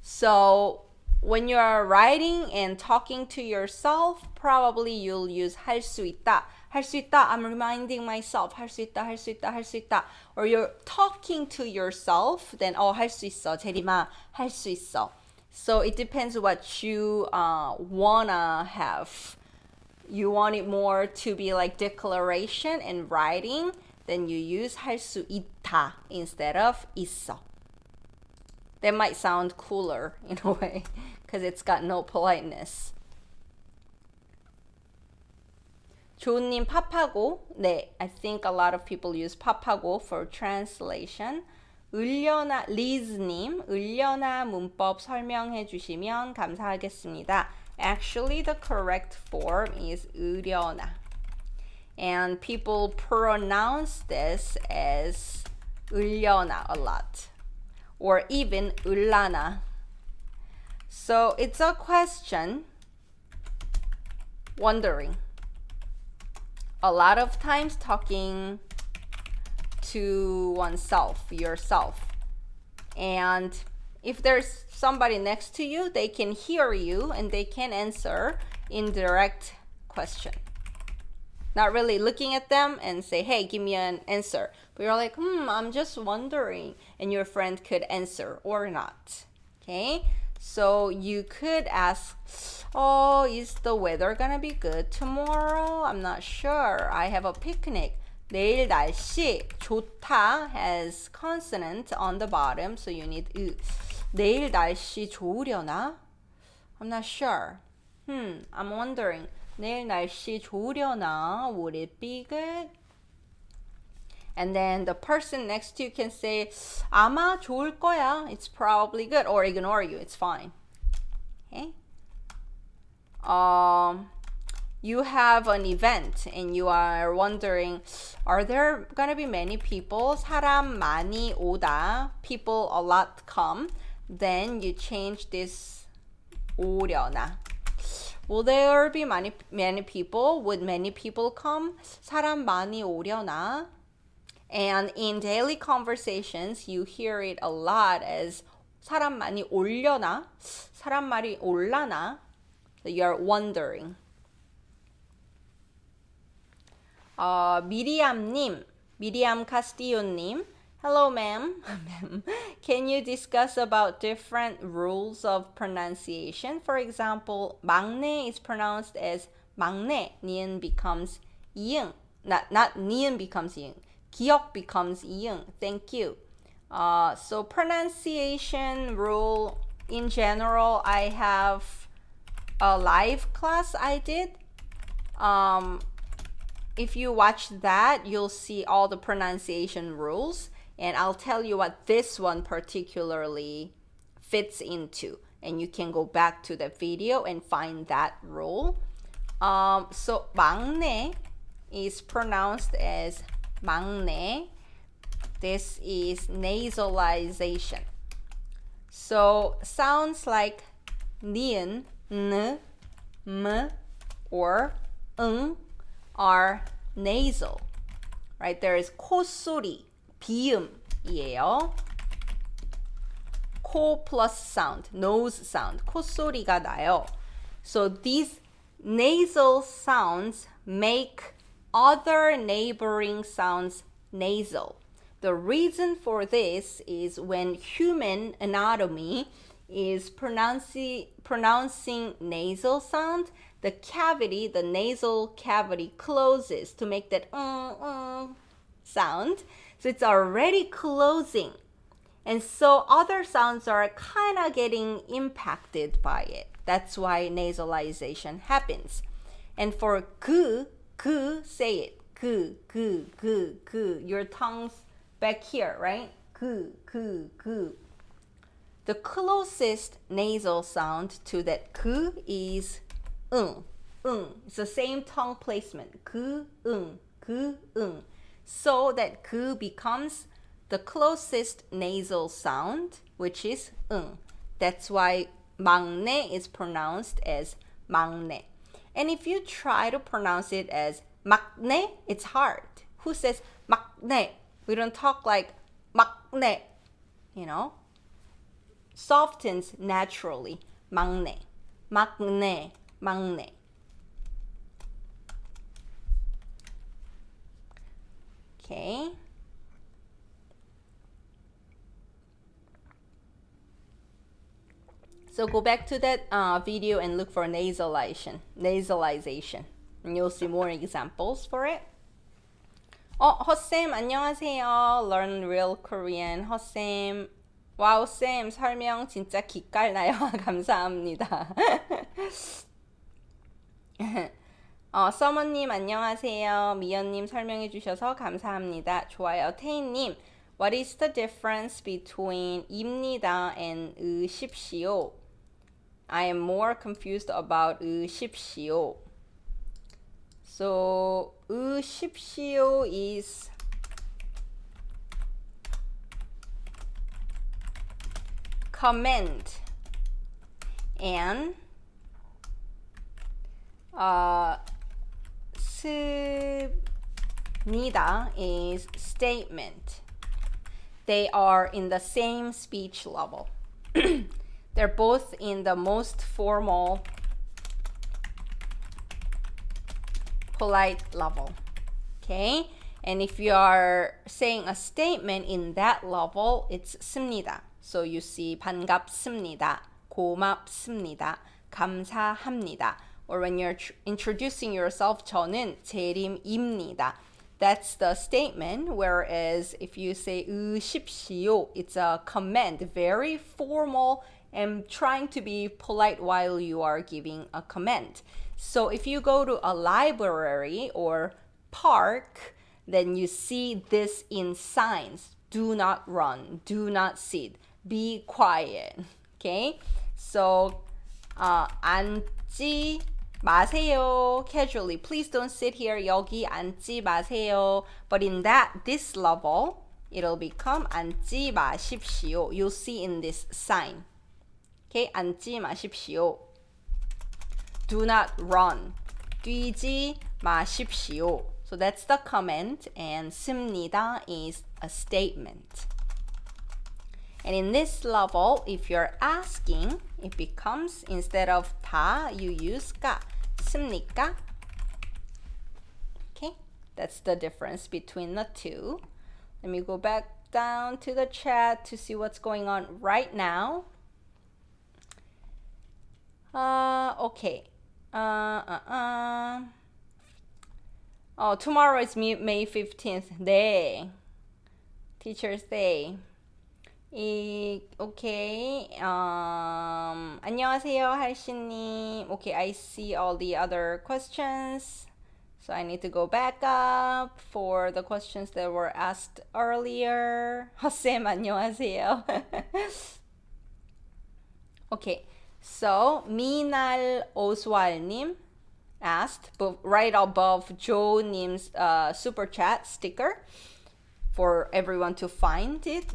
So when you are writing and talking to yourself, probably you'll use 할 수 있다. 할 수 있다. I'm reminding myself. 할 수 있다. 할 수 있다. 할 수 있다. Or you're talking to yourself, then 할 수 있어. 제리마 할 수 있어. So it depends what you wanna have. You want it more to be like declaration and writing, then you use 할 수 있다 instead of 있어. That might sound cooler in a way because it's got no politeness. 조은님, papago. 네, I think a lot of people use papago for translation. 으려나, 리즈님, 으려나 문법 설명해 주시면 감사하겠습니다. Actually, the correct form is 으려나. And people pronounce this as 으려나 a lot. Or even 을라나. So it's a question, wondering. A lot of times talking to oneself, yourself. And if there's somebody next to you, they can hear you and they can answer in direct question. Not really looking at them and say, hey, give me an answer. But you're like, I'm just wondering. And your friend could answer or not. Okay? So you could ask, is the weather gonna be good tomorrow? I'm not sure. I have a picnic. 내일 날씨 좋다 has consonant on the bottom, so you need 으. 내일 날씨 좋으려나? I'm not sure. I'm wondering. 내일 날씨 좋으려나? Would it be good? And then the person next to you can say, 아마 좋을 거야. It's probably good. Or ignore you. It's fine. Okay? You have an event and you are wondering, are there gonna be many people? 사람 많이 오다. People a lot come. Then you change this 오려나. Will there be many people? Would many people come? 사람 많이 오려나? And in daily conversations, you hear it a lot as 사람 많이 올려나? 사람 많이 올라나? So you're wondering. 미리암님, 미리암 카스티오님, hello ma'am. Can you discuss about different rules of pronunciation? For example, bangne is pronounced as bangne. 니은 becomes 이응. Not 니은 becomes 이응. 기억 becomes 이응. Thank you. So pronunciation rule in general, I have a live class I did. If you watch that, you'll see all the pronunciation rules, and I'll tell you what this one particularly fits into, and you can go back to the video and find that rule. So bangne is pronounced as bangne. This is nasalization. So sounds like ni은, n, m, or 응 are nasal, right? There is 콧소리, 비음이에요. 코 plus sound, nose sound, 콧소리가 나요. So these nasal sounds make other neighboring sounds nasal. The reason for this is when human anatomy is pronouncing nasal sound, the cavity, the nasal cavity closes to make that sound. So it's already closing. And so other sounds are kind of getting impacted by it. That's why nasalization happens. And for gu, say it. Gu. Your tongue's back here, right? Gu. The closest nasal sound to that gu is It's the same tongue placement. gu. So that gu becomes the closest nasal sound, which is That's why bangne is pronounced as bangne. And if you try to pronounce it as makne, it's hard. Who says makne? We don't talk like makne, you know? Softens naturally. Bangne. Okay. So go back to that video and look for nasalization. And you'll see more examples for it. 허쌤 안녕하세요. Learn real Korean. 허쌤. 와우 쌤 설명 진짜 기깔나요. 감사합니다. 서머님 안녕하세요. 미연님 설명해 주셔서 감사합니다. 좋아요. 태인님, what is the difference between 입니다 and 으십시오? I am more confused about 으십시오. So 으십시오 is command, and simnida is statement. They are in the same speech level. They're both in the most formal, polite level. Okay? And if you are saying a statement in that level, it's simnida. So you see 반갑습니다, 고맙습니다, 감사합니다. Or when you're introducing yourself, 저는 재림입니다. That's the statement. Whereas if you say 으십시오, it's a command, very formal and trying to be polite while you are giving a command. So if you go to a library or park, then you see this in signs. Do not run, do not sit, be quiet. Okay? So 앉지 마세요. Casually, please don't sit here. 여기 앉지 마세요. But in this level, it'll become 앉지 마십시오. You'll see in this sign. Okay, 앉지 마십시오. Do not run. 뛰지 마십시오. So that's the comment, and simnida is a statement. And in this level, if you're asking, it becomes, instead of 다, you use 까. 씁니까? Okay, that's the difference between the two. Let me go back down to the chat to see what's going on right now. Okay. Oh, tomorrow is May 15th. 네. Teacher's Day. Okay. 안녕하세요, 할시님. Okay, I see all the other questions. So I need to go back up for the questions that were asked earlier. 쌤, 안녕하세요. Okay. So, Minal Oswal님 asked, right above Joe-nim's super chat sticker for everyone to find it.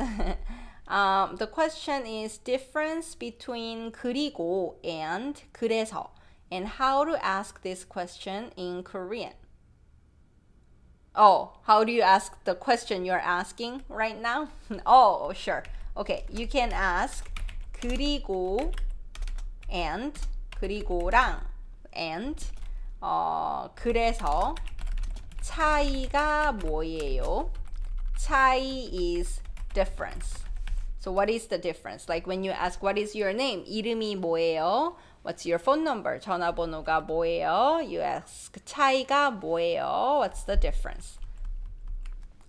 The question is difference between kurigu and kurezo, and how to ask this question in Korean. Oh, how do you ask the question you're asking right now? Oh, sure. Okay, you can ask kurigu and 그리고랑 and 그래서 차이가 뭐예요? 차이 is difference. So what is the difference? Like when you ask what is your name? 이름이 뭐예요? What's your phone number? 전화번호가 뭐예요? You ask 차이가 뭐예요? What's the difference?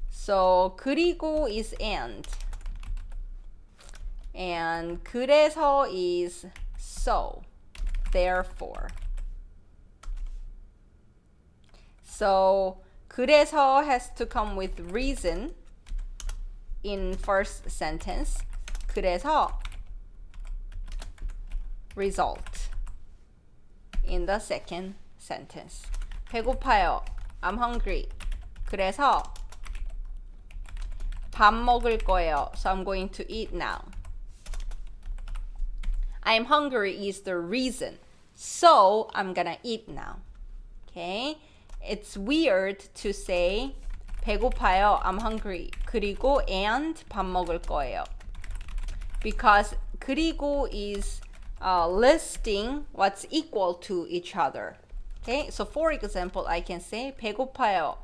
So 그리고 is and 그래서 is so, therefore. So 그래서 has to come with reason in first sentence. 그래서 result in the second sentence. 배고파요. I'm hungry. 그래서 밥 먹을 거예요. So I'm going to eat now. I'm hungry is the reason. So I'm gonna eat now. Okay? It's weird to say 배고파요. I'm hungry. 그리고 and 밥 먹을 거예요. Because 그리고 is listing what's equal to each other. Okay? So for example, I can say 배고파요.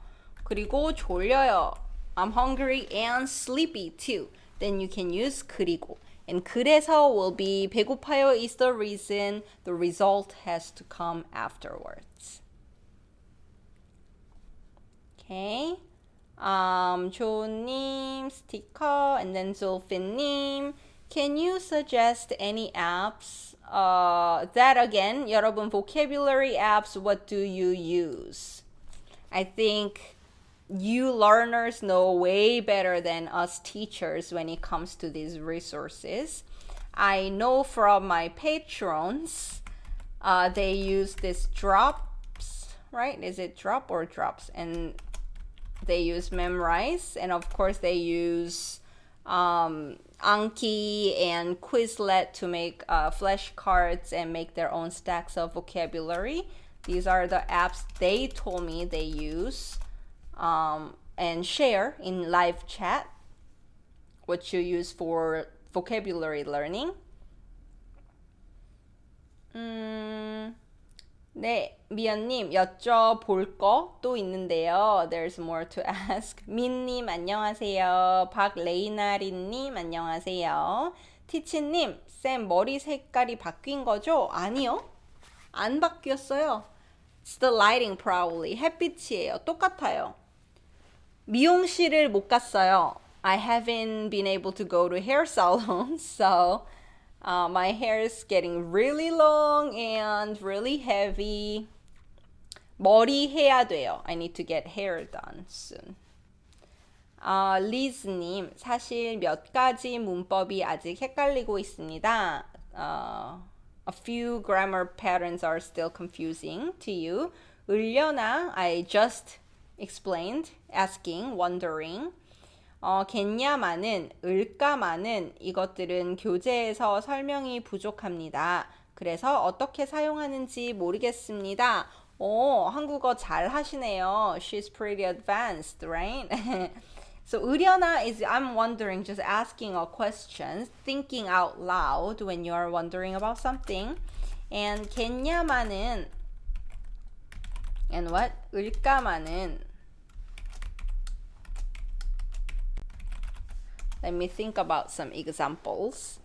그리고 졸려요. I'm hungry and sleepy too. Then you can use 그리고. And 그래서 will be 배고파요 is the reason. The result has to come afterwards. Okay. 조님 sticker and then zulfin님. Can you suggest any apps? That again, 여러분 vocabulary apps, what do you use? I think you learners know way better than us teachers when it comes to these resources. I know from my patrons, they use this drops, right? Is it drop or drops? And they use Memrise, and of course they use Anki and Quizlet to make flashcards and make their own stacks of vocabulary. These are the apps they told me they use. And share in live chat what you use for vocabulary learning. 네, 미연님 여쭤볼 거 또 있는데요. There's more to ask. 민님 안녕하세요. 박레이나리님 안녕하세요. 티치님, 쌤 머리 색깔이 바뀐 거죠? 아니요, 안 바뀌었어요. It's the lighting probably. 햇빛이에요. 똑같아요. 미용실을 못 갔어요. I haven't been able to go to hair salons, so my hair is getting really long and really heavy. 머리 해야 돼요. I need to get hair done soon. 리즈님, 사실 몇 가지 문법이 아직 헷갈리고 있습니다. A few grammar patterns are still confusing to you. 으려나, I just explained, asking, wondering. 겠냐마는, 을까마는 이것들은 교재에서 설명이 부족합니다. 그래서 어떻게 사용하는지 모르겠습니다. 오, 한국어 잘 하시네요. She's pretty advanced, right? So 으려나 is I'm wondering, just asking a question, thinking out loud when you are wondering about something. And 겠냐마는 and what? 을까마는. Let me think about some examples.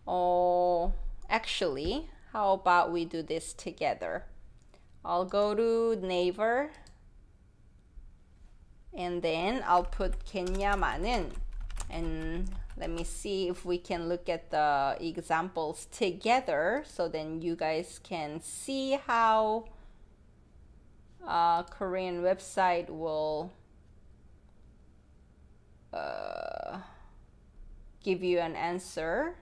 Oh, actually, how about we do this together? I'll go to Naver and then I'll put 겠냐마는, and let me see if we can look at the examples together so then you guys can see how Korean website will give you an answer.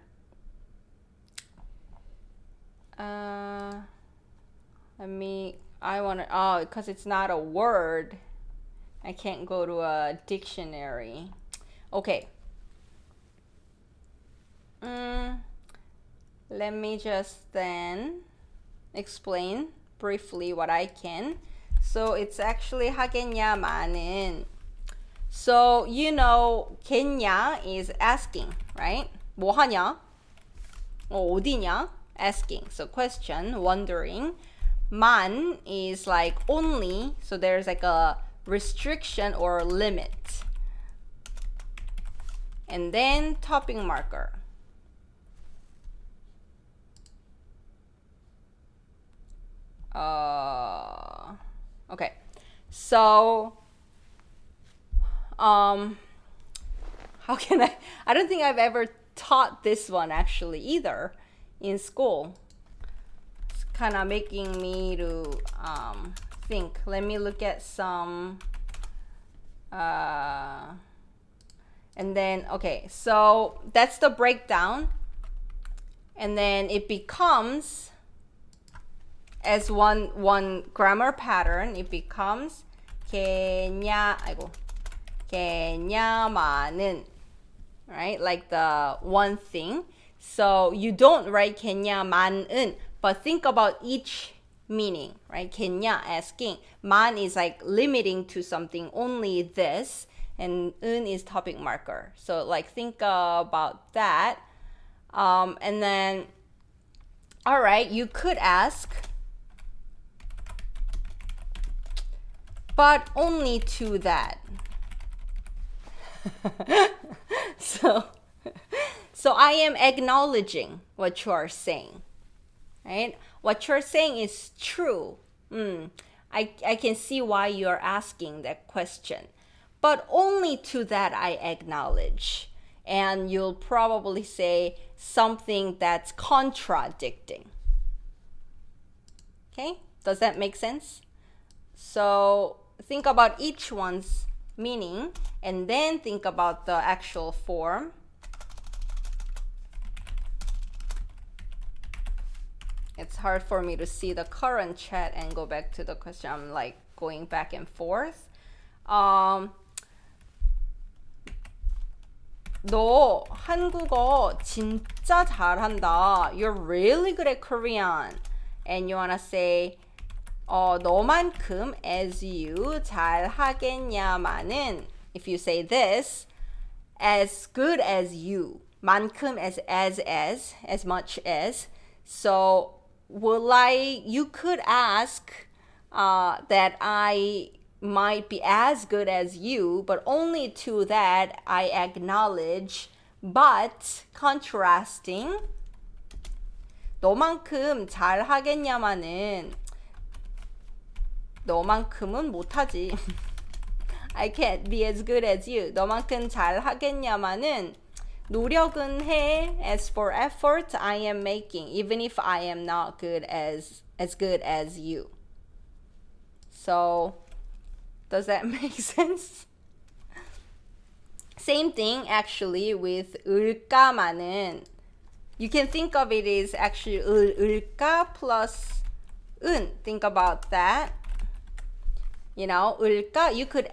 Because it's not a word, I can't go to a dictionary. Okay. Let me just then explain briefly what I can. So it's actually 하겠냐마는. So you know, 겠냐 is asking, right? 뭐 하냐? 어디냐? Asking. So question, wondering. 만 is like only, so there's like a restriction or limit. and then topic marker. Okay, so how can I don't think I've ever taught this one actually either in school. It's kind of making me to think. Let me look at some and then okay, so that's the breakdown, and then it becomes as one grammar pattern. It becomes 개냐마는, right? Like the one thing. So you don't write 개냐만은, but think about each meaning, right? 개냐, asking. 만 is like limiting to something, only this, and 은 is topic marker. So like think about that. And then, all right, you could ask, but only to that. So I am acknowledging what you are saying, right? What you're saying is true. I can see why you're asking that question, but only to that I acknowledge. And you'll probably say something that's contradicting. Okay, does that make sense? So think about each one's meaning and then think about the actual form. It's hard for me to see the current chat and go back to the question. I'm like going back and forth. 너 한국어 진짜 잘한다. You're really good at Korean. And you wanna say 너만큼 as you 잘하겠냐마는, if you say this, as good as you, 만큼 as much as. So you could ask that I might be as good as you, but only to that I acknowledge, but contrasting, 너만큼 잘하겠냐마는 너만큼은 못하지. I can't be as good as you. 너만큼 잘하겠냐마는 노력은 해. As for effort, I am making, even if I am not good as good as you. So, does that make sense? Same thing actually with 을까마는. You can think of it as actually 을까 plus 은. Think about that. You know, 을까, you could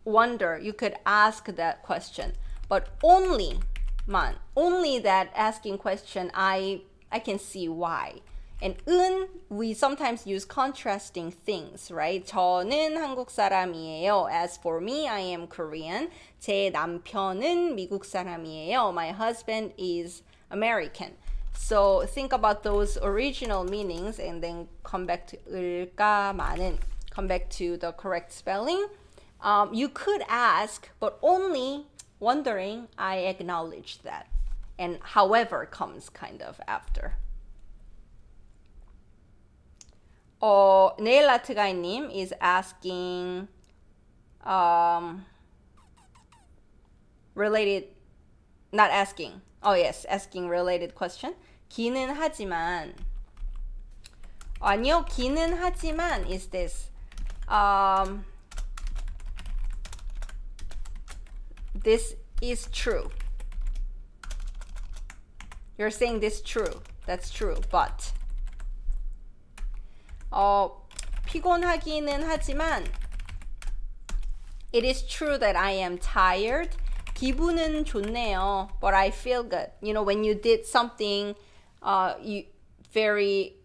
wonder, you could ask that question. But only that asking question, I can see why. And 은, we sometimes use contrasting things, right? 저는 한국 사람이에요. As for me, I am Korean. 제 남편은 미국 사람이에요. My husband is American. So think about those original meanings and then come back to 을까마는. Come back to the correct spelling. You could ask, but only wondering, I acknowledge that. And however comes kind of after. 네일 아트 가이님 is asking related, not asking. Oh yes, asking related question. 기는 하지만. 아니요, 기는 하지만 is this. This is true. You're saying this true. That's true. But 피곤하기는 하지만 it is true that I am tired. 기분은 좋네요. But I feel good. You know, when you did something very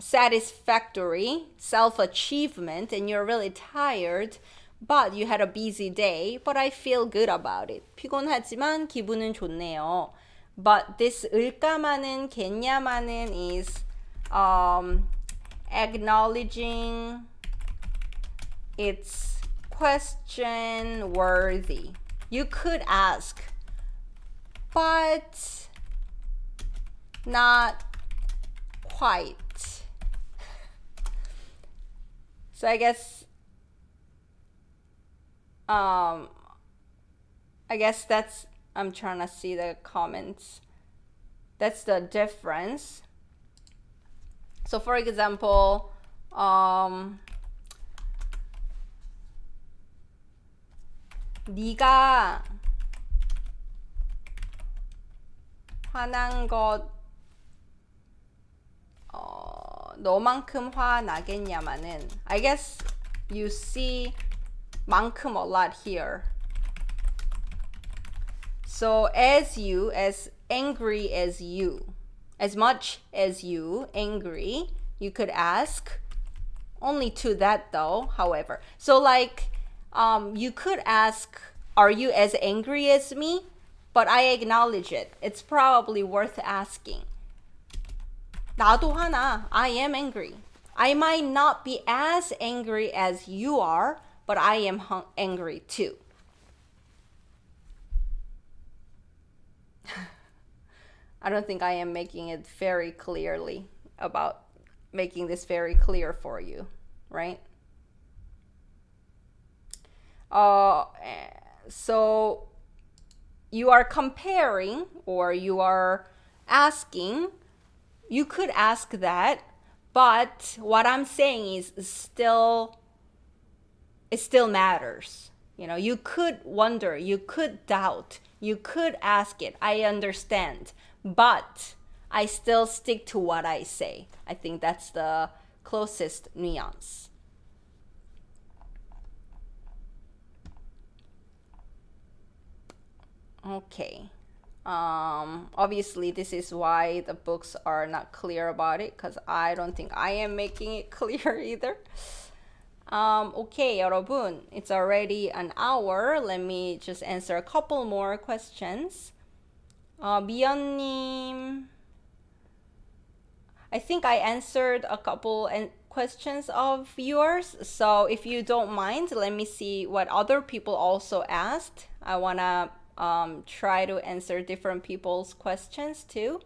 satisfactory, self-achievement, and you're really tired, but you had a busy day, but I feel good about it. 피곤하지만 기분은 좋네요. But this 을까마는, 겠냐마는 is acknowledging it's question worthy. You could ask, but not quite. So I guess that's, I'm trying to see the comments. That's the difference. So for example, 네가 화난 것 너만큼 화 나겠냐마는, I guess you see 만큼 a lot here. So as angry as you, as much as you, angry, you could ask only to that though, however. So like, you could ask, are you as angry as me? But I acknowledge it. It's probably worth asking. 나도 화나. I am angry. I might not be as angry as you are, but I am angry too. I don't think I am making it very clearly about making this very clear for you, right? So you are comparing or you are asking, you could ask that, but what I'm saying is it still matters. You know, you could wonder, you could doubt, you could ask it. I understand, but I still stick to what I say. I think that's the closest nuance. Okay. Obviously this is why the books are not clear about it, because I don't think I am making it clear either. Okay, 여러분, it's already an hour. Let me just answer a couple more questions. 미연님, I think I answered a couple questions of yours. So if you don't mind, let me see what other people also asked. I wanna try to answer different people's questions too.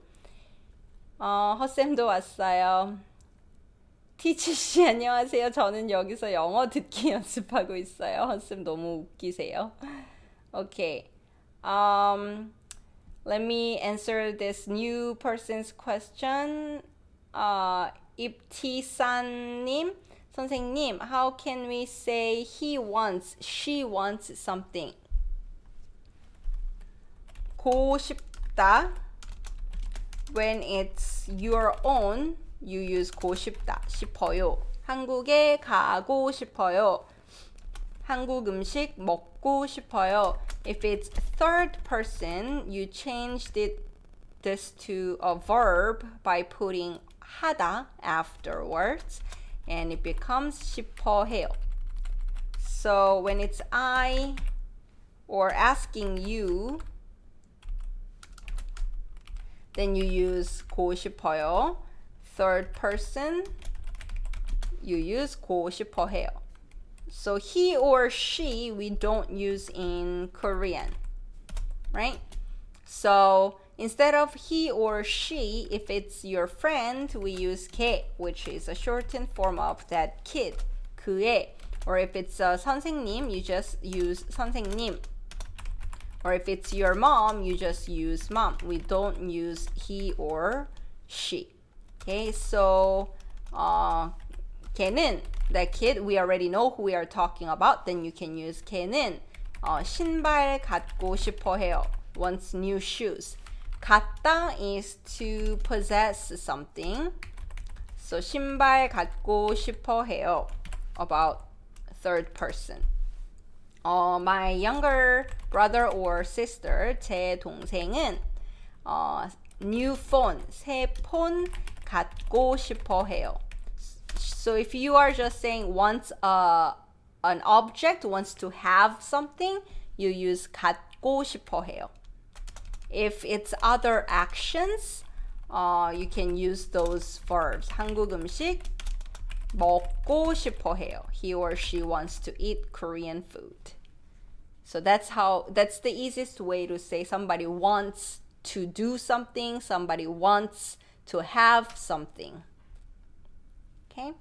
허쌤도 왔어요. 티치씨 안녕하세요. 저는 여기서 영어 듣기 연습하고 있어요. 허쌤 너무 웃기세요. Okay. Let me answer this new person's question. 입티산님, 선생님, how can we say he wants, she wants something? 고 싶다. When it's your own, you use 고 싶다, 싶어요. 한국에 가고 싶어요. 한국 음식 먹고 싶어요. If it's third person, you changed this to a verb by putting 하다 afterwards, and it becomes 싶어해요. So when it's I or asking you, then you use 고 싶어요. Third person, you use 고 싶어해요. So he or she, we don't use in Korean, right? So instead of he or she, if it's your friend, we use 걔, which is a shortened form of that kid, 그애. Or if it's a 선생님, you just use 선생님. Or if it's your mom, you just use mom. We don't use he or she. Okay, so 걔는, that kid, we already know who we are talking about. Then you can use 걔는 신발 갖고 싶어 해요. Wants new shoes. 갖다 is to possess something. So 신발 갖고 싶어 해요. About third person. My younger brother or sister, 제 동생은 new phone, 새 폰 갖고 싶어 해요. So if you are just saying wants an object, wants to have something, you use 갖고 싶어 해요. If it's other actions, you can use those verbs. 한국 음식 먹고 싶어 해요. He or she wants to eat Korean food. So that's the easiest way to say somebody wants to do something, somebody wants to have something. Okay?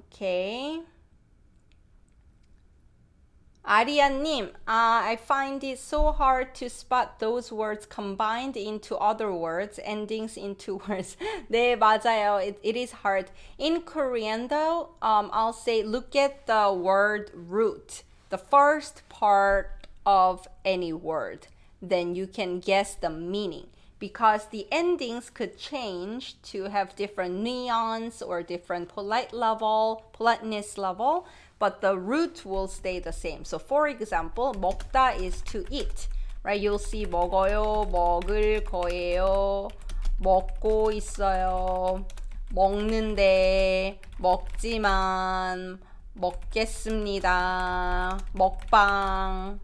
Okay. 아리아님, I find it so hard to spot those words combined into other words, endings into words. 네, 맞아요. It is hard. In Korean though, I'll say look at the word root, the first part of any word. Then you can guess the meaning. Because the endings could change to have different nuance or different politeness level, but the root will stay the same. So for example, 먹다 is to eat, right? You'll see 먹어요, 먹을 거예요, 먹고 있어요, 먹는데, 먹지만, 먹겠습니다, 먹방.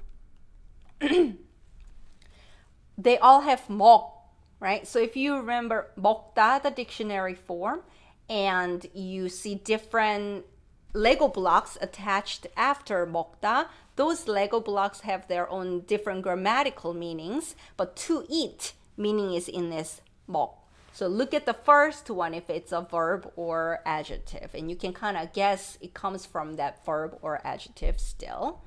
They all have 먹, right? So if you remember 먹다, the dictionary form, and you see different Lego blocks attached after 먹다, those Lego blocks have their own different grammatical meanings, but to eat meaning is in this 먹. So look at the first one if it's a verb or adjective, and you can kind of guess it comes from that verb or adjective still.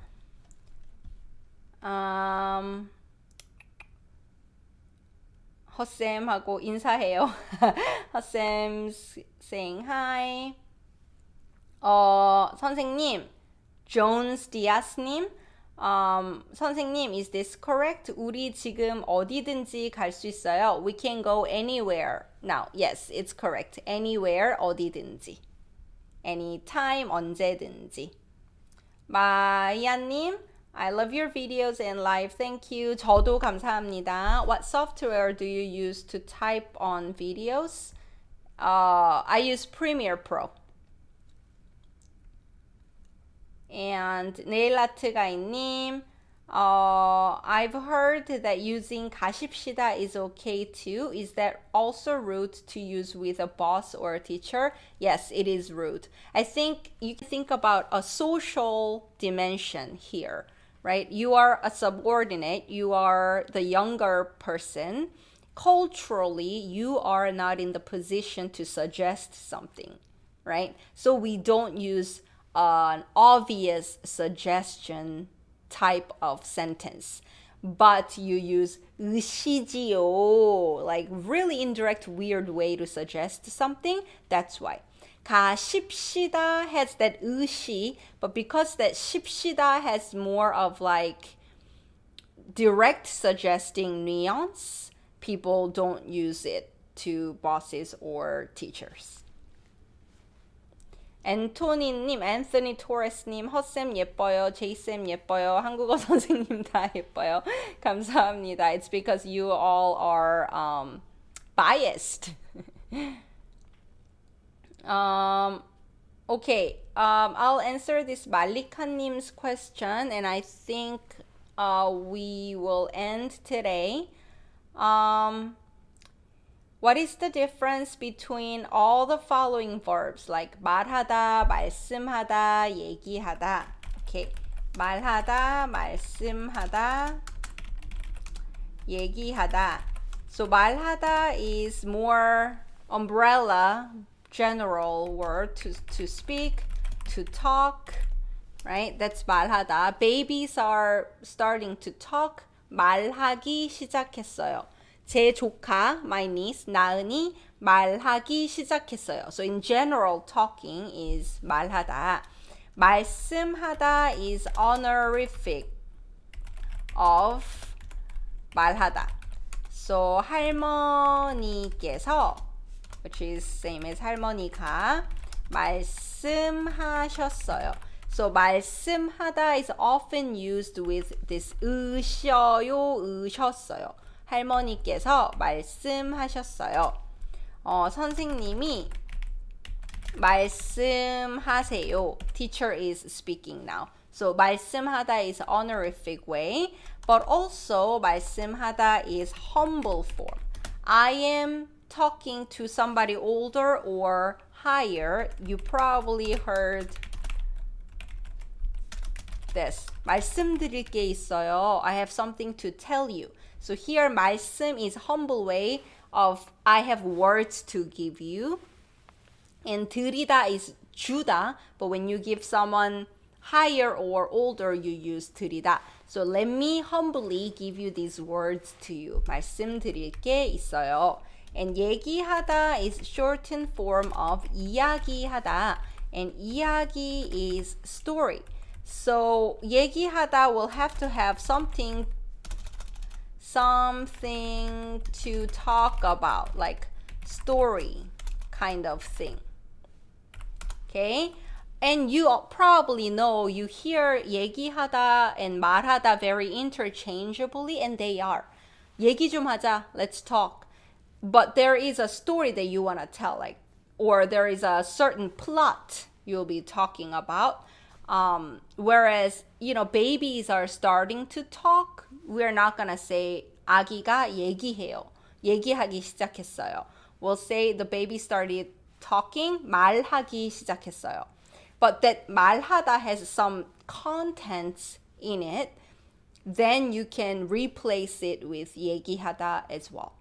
허쌤하고 인사해요. 허쌤's saying hi. 선생님, Jones Diaz님, 선생님, is this correct? 우리 지금 어디든지 갈 수 있어요. We can go anywhere. Now, yes, it's correct. Anywhere, 어디든지. Anytime, 언제든지. 마야님, I love your videos and live. Thank you. 저도 감사합니다. What software do you use to type on videos? I use Premiere Pro. And 네일아트 가인님, I've heard that using 가십시다 is okay too. Is that also rude to use with a boss or a teacher? Yes, it is rude. I think you can think about a social dimension here, right? You are a subordinate, you are the younger person. Culturally, you are not in the position to suggest something, right? So we don't use an obvious suggestion type of sentence, but you use 으시지요, like really indirect, weird way to suggest something. That's why. 가십시다 has that 으시, but because that 십시다 has more of like direct suggesting nuance, people don't use it to bosses or teachers. 앤토니님, 앤서니 토레스님, 허쌤 예뻐요, 제이쌤 예뻐요, 한국어 선생님 다 예뻐요. 감사합니다. It's because you all are biased. Okay, I'll answer this 말리카님's question, and I think we will end today. What is the difference between all the following verbs like 말하다, 말씀하다, 얘기하다? Okay, 말하다, 말씀하다, 얘기하다. So 말하다 is more umbrella, general word to speak, to talk, right? That's 말하다. Babies are starting to talk. 말하기 시작했어요. 제 조카, my niece, 나은이 말하기 시작했어요. So in general, talking is 말하다. 말씀하다 is honorific of 말하다. So 할머니께서, which is same as 할머니가 말씀하셨어요. So 말씀하다 is often used with this 으셔요, 으셨어요. 할머니께서 말씀하셨어요. 선생님이 말씀하세요. Teacher is speaking now. So 말씀하다 is honorific way, but also 말씀하다 is humble form. I am talking to somebody older or higher, you probably heard this. 말씀드릴 게 있어요. I have something to tell you. So here 말씀 is humble way of I have words to give you. And 드리다 is 주다, but when you give someone higher or older, you use 드리다. So let me humbly give you these words to you. 말씀드릴 게 있어요. And 얘기하다 is shortened form of 이야기하다. And 이야기 is story. So 얘기하다 will have to have something to talk about, like story kind of thing. Okay? And you probably know, you hear 얘기하다 and 말하다 very interchangeably, and they are. 얘기 좀 하자, let's talk. But there is a story that you want to tell, like, or there is a certain plot you'll be talking about. Whereas, babies are starting to talk, we're not gonna say 아기가 얘기해요. 얘기하기 시작했어요. We'll say the baby started talking, 말하기 시작했어요. But that 말하다 has some contents in it, then you can replace it with 얘기하다 as well.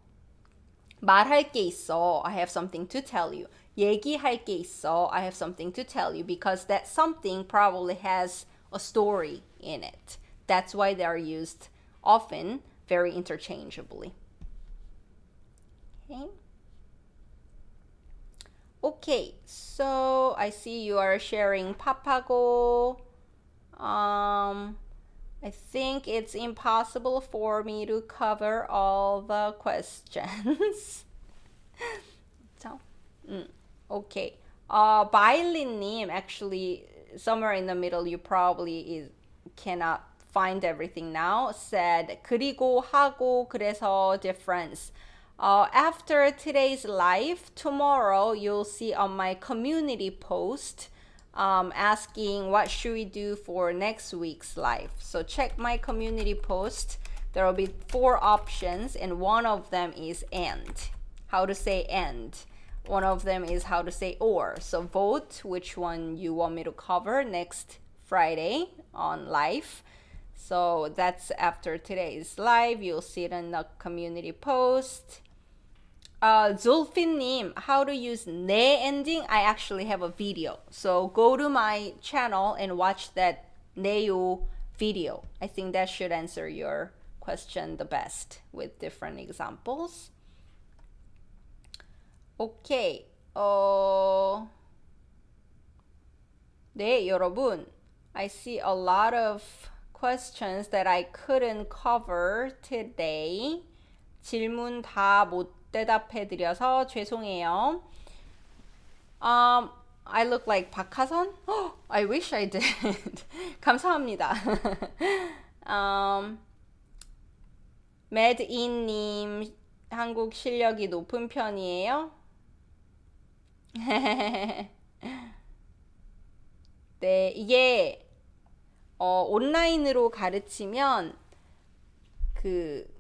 말할 게 있어, I have something to tell you. 얘기할 게 있어, I have something to tell you, because that something probably has a story in it. That's why they are used often very interchangeably. Okay, so I see you are sharing papago. I think it's impossible for me to cover all the questions. Okay. Bailin님, actually, somewhere in the middle, you probably cannot find everything now, said 그리고 하고 그래서 difference. After today's live, tomorrow you'll see on my community post asking what should we do for next week's live. So check my community post. There will be 4 options, and one of them is and. How to say and. One of them is how to say or. So vote which one you want me to cover next Friday on live. So that's after today's live. You'll see it in the community post. Zulfin님, how to use 네 ending? I actually have a video. So go to my channel and watch that 네요 video. I think that should answer your question the best with different examples. Okay. 네, 여러분. I see a lot of questions that I couldn't cover today. 질문 다 못 대답해드려서 죄송해요. I look like 박하선? I wish I did. 감사합니다. 매드인님, 한국 실력이 높은 편이에요? 네, 이게 온라인으로 가르치면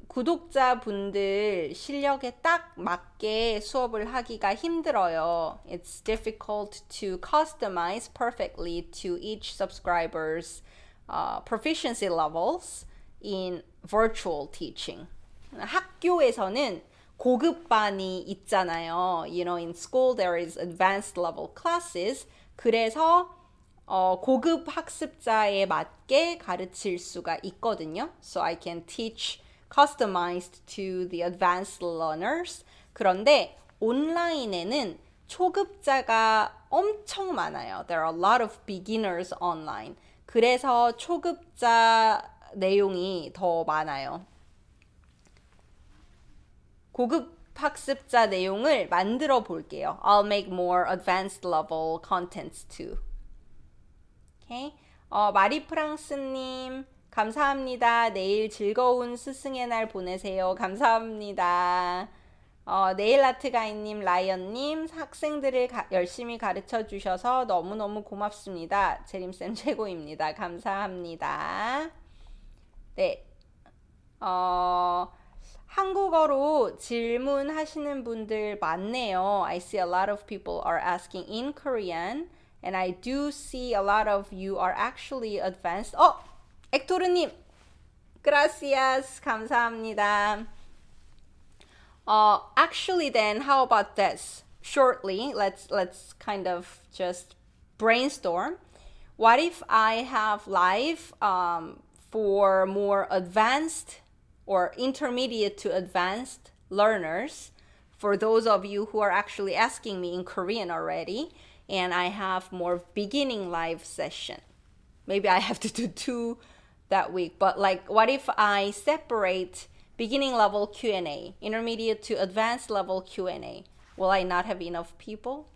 구독자분들 실력에 딱 맞게 수업을 하기가 힘들어요. It's difficult to customize perfectly to each subscriber's proficiency levels in virtual teaching. 학교에서는 고급반이 있잖아요. In school there is advanced level classes. 그래서 고급 학습자에 맞게 가르칠 수가 있거든요. So I can teach customized to the advanced learners. 그런데 온라인에는 초급자가 엄청 많아요. There are a lot of beginners online. 그래서 초급자 내용이 더 많아요. 고급 학습자 내용을 만들어 볼게요. I'll make more advanced level contents too. Okay. 마리프랑스님, 감사합니다. 내일 즐거운 스승의 날 보내세요. 감사합니다. 네일 아트 가이님, 라이언님, 학생들을 열심히 가르쳐 주셔서 너무너무 고맙습니다. 재림쌤 최고입니다. 감사합니다. 네. 한국어로 질문하시는 분들 많네요. I see a lot of people are asking in Korean, and I do see a lot of you are actually advanced. 엑토르님, gracias, 감사합니다. Actually, then, how about this? Shortly, let's kind of just brainstorm. What if I have live for more advanced or intermediate to advanced learners, for those of you who are actually asking me in Korean already, and I have more beginning live session. Maybe I have to do 2 that week, but like, what if I separate beginning level Q&A, intermediate to advanced level Q&A? Will I not have enough people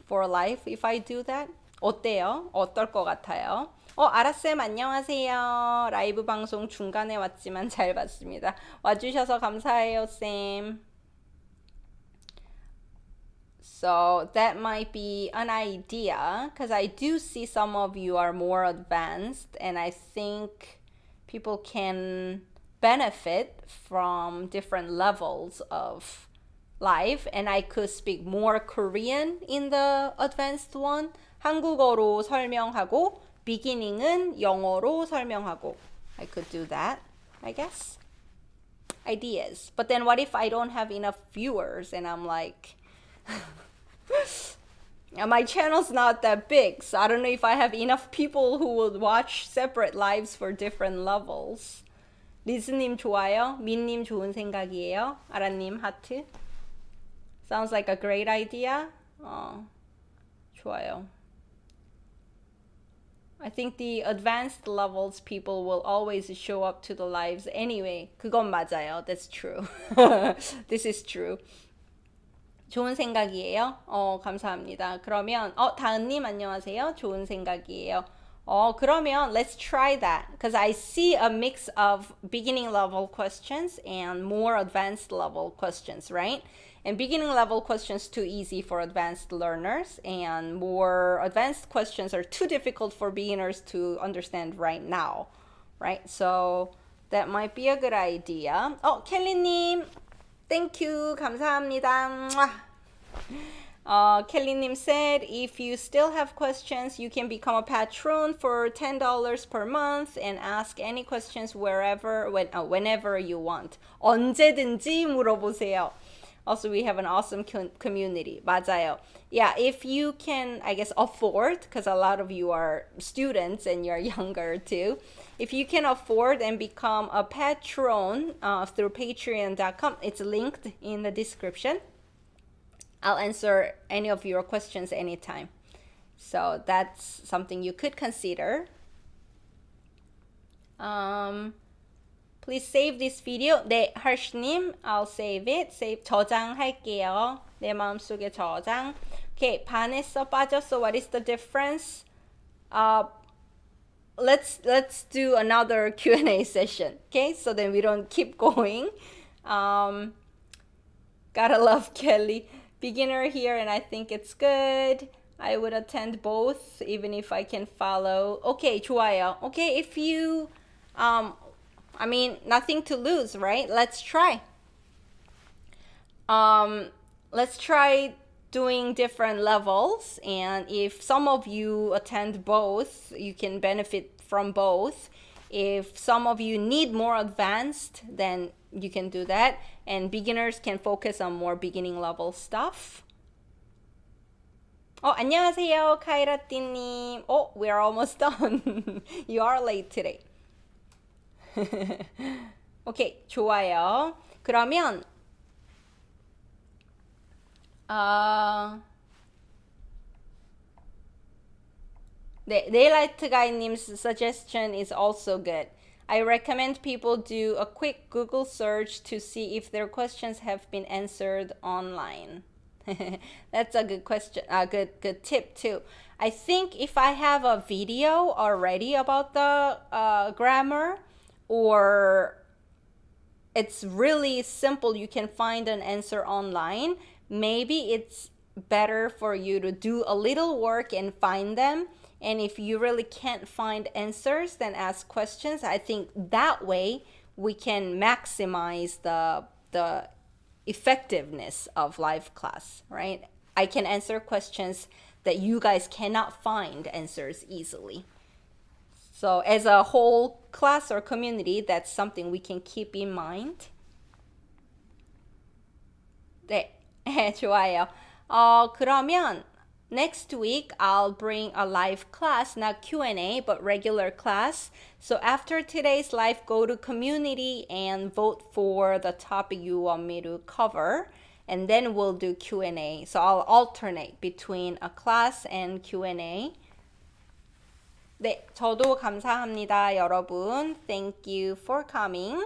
for live if I do that? 어때요? 어떨 것 같아요? 아라쌤 안녕하세요. 라이브 방송 중간에 왔지만 잘 봤습니다. 와주셔서 감사해요, 쌤. So that might be an idea, because I do see some of you are more advanced, and I think people can benefit from different levels of life, and I could speak more Korean in the advanced one. 한국어로 설명하고 beginning은 영어로 설명하고. I could do that, I guess. Ideas. But then what if I don't have enough viewers and I'm like my channel's not that big, so I don't know if I have enough people who will watch separate lives for different levels. 리즈님 좋아요. 민님 좋은 생각이에요. 아라님 하트. Sounds like a great idea. 좋아요. I think the advanced levels people will always show up to the lives anyway. 그건 맞아요. That's true. This is true. 좋은 생각이에요. 감사합니다. 그러면 다은님 안녕하세요. 좋은 생각이에요. 그러면 let's try that, because I see a mix of beginning level questions and more advanced level questions, right? And beginning level questions too easy for advanced learners, and more advanced questions are too difficult for beginners to understand right now, right? So that might be a good idea. 켈리님, thank you, 감사합니다. 켈리님 said, if you still have questions, you can become a patron for $10 per month and ask any questions whenever you want. 언제든지 물어보세요. Also, we have an awesome community. 맞아요. Yeah, if you can, I guess, afford, because a lot of you are students and you're younger too. If you can afford and become a patron through patreon.com, it's linked in the description. I'll answer any of your questions anytime. So that's something you could consider. Please save this video. 네, harsh님, I'll save it. 저장할게요. 내 마음속에 저장. Okay, 반했어, 빠졌어. What is the difference? Let's do another Q&A session. Okay, so then we don't keep going. Gotta love Kelly. Beginner here, and I think it's good. I would attend both, even if I can follow. Okay, 좋아요. Okay, if you, nothing to lose, right? Let's try. Let's try doing different levels, and if some of you attend both, you can benefit from both. If some of you need more advanced, then you can do that, and beginners can focus on more beginning level stuff. 안녕하세요, 카이라띠님. We're almost done. You are late today. 오케이, 좋아요. 그러면 네, 네일아트 가이님's suggestion is also good. I recommend people do a quick Google search to see if their questions have been answered online. That's a good question, good tip too. I think if I have a video already about the grammar, or it's really simple, you can find an answer online, maybe it's better for you to do a little work and find them. And if you really can't find answers, then ask questions. I think that way, we can maximize the effectiveness of live class, right? I can answer questions that you guys cannot find answers easily. So as a whole class or community, that's something we can keep in mind. 네, 좋아요. 그러면 next week I'll bring a live class, not Q&A, but regular class. So after today's live, go to community and vote for the topic you want me to cover. And then we'll do Q&A. So I'll alternate between a class and Q&A. 네, 저도 감사합니다, 여러분. Thank you for coming.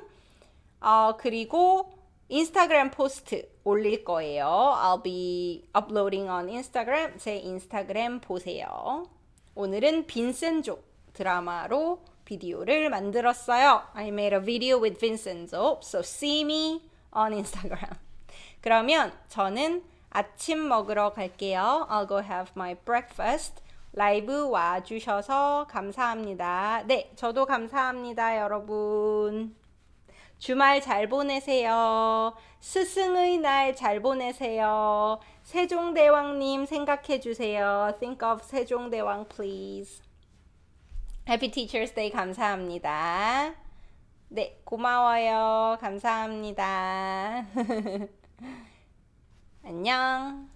그리고 인스타그램 포스트 올릴 거예요. I'll be uploading on Instagram. 제 인스타그램 보세요. 오늘은 빈센조 드라마로 비디오를 만들었어요. I made a video with Vincenzo. So see me on Instagram. 그러면 저는 아침 먹으러 갈게요. I'll go have my breakfast. 라이브 와주셔서 감사합니다. 네, 저도 감사합니다, 여러분. 주말 잘 보내세요. 스승의 날 잘 보내세요. 세종대왕님 생각해 주세요. Think of 세종대왕, please. Happy Teacher's Day 감사합니다. 네, 고마워요. 감사합니다. 안녕.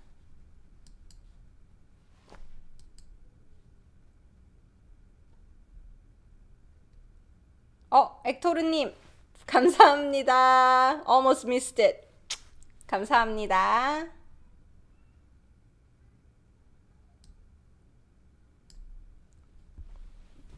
엑토르님 감사합니다. Almost missed it. 감사합니다.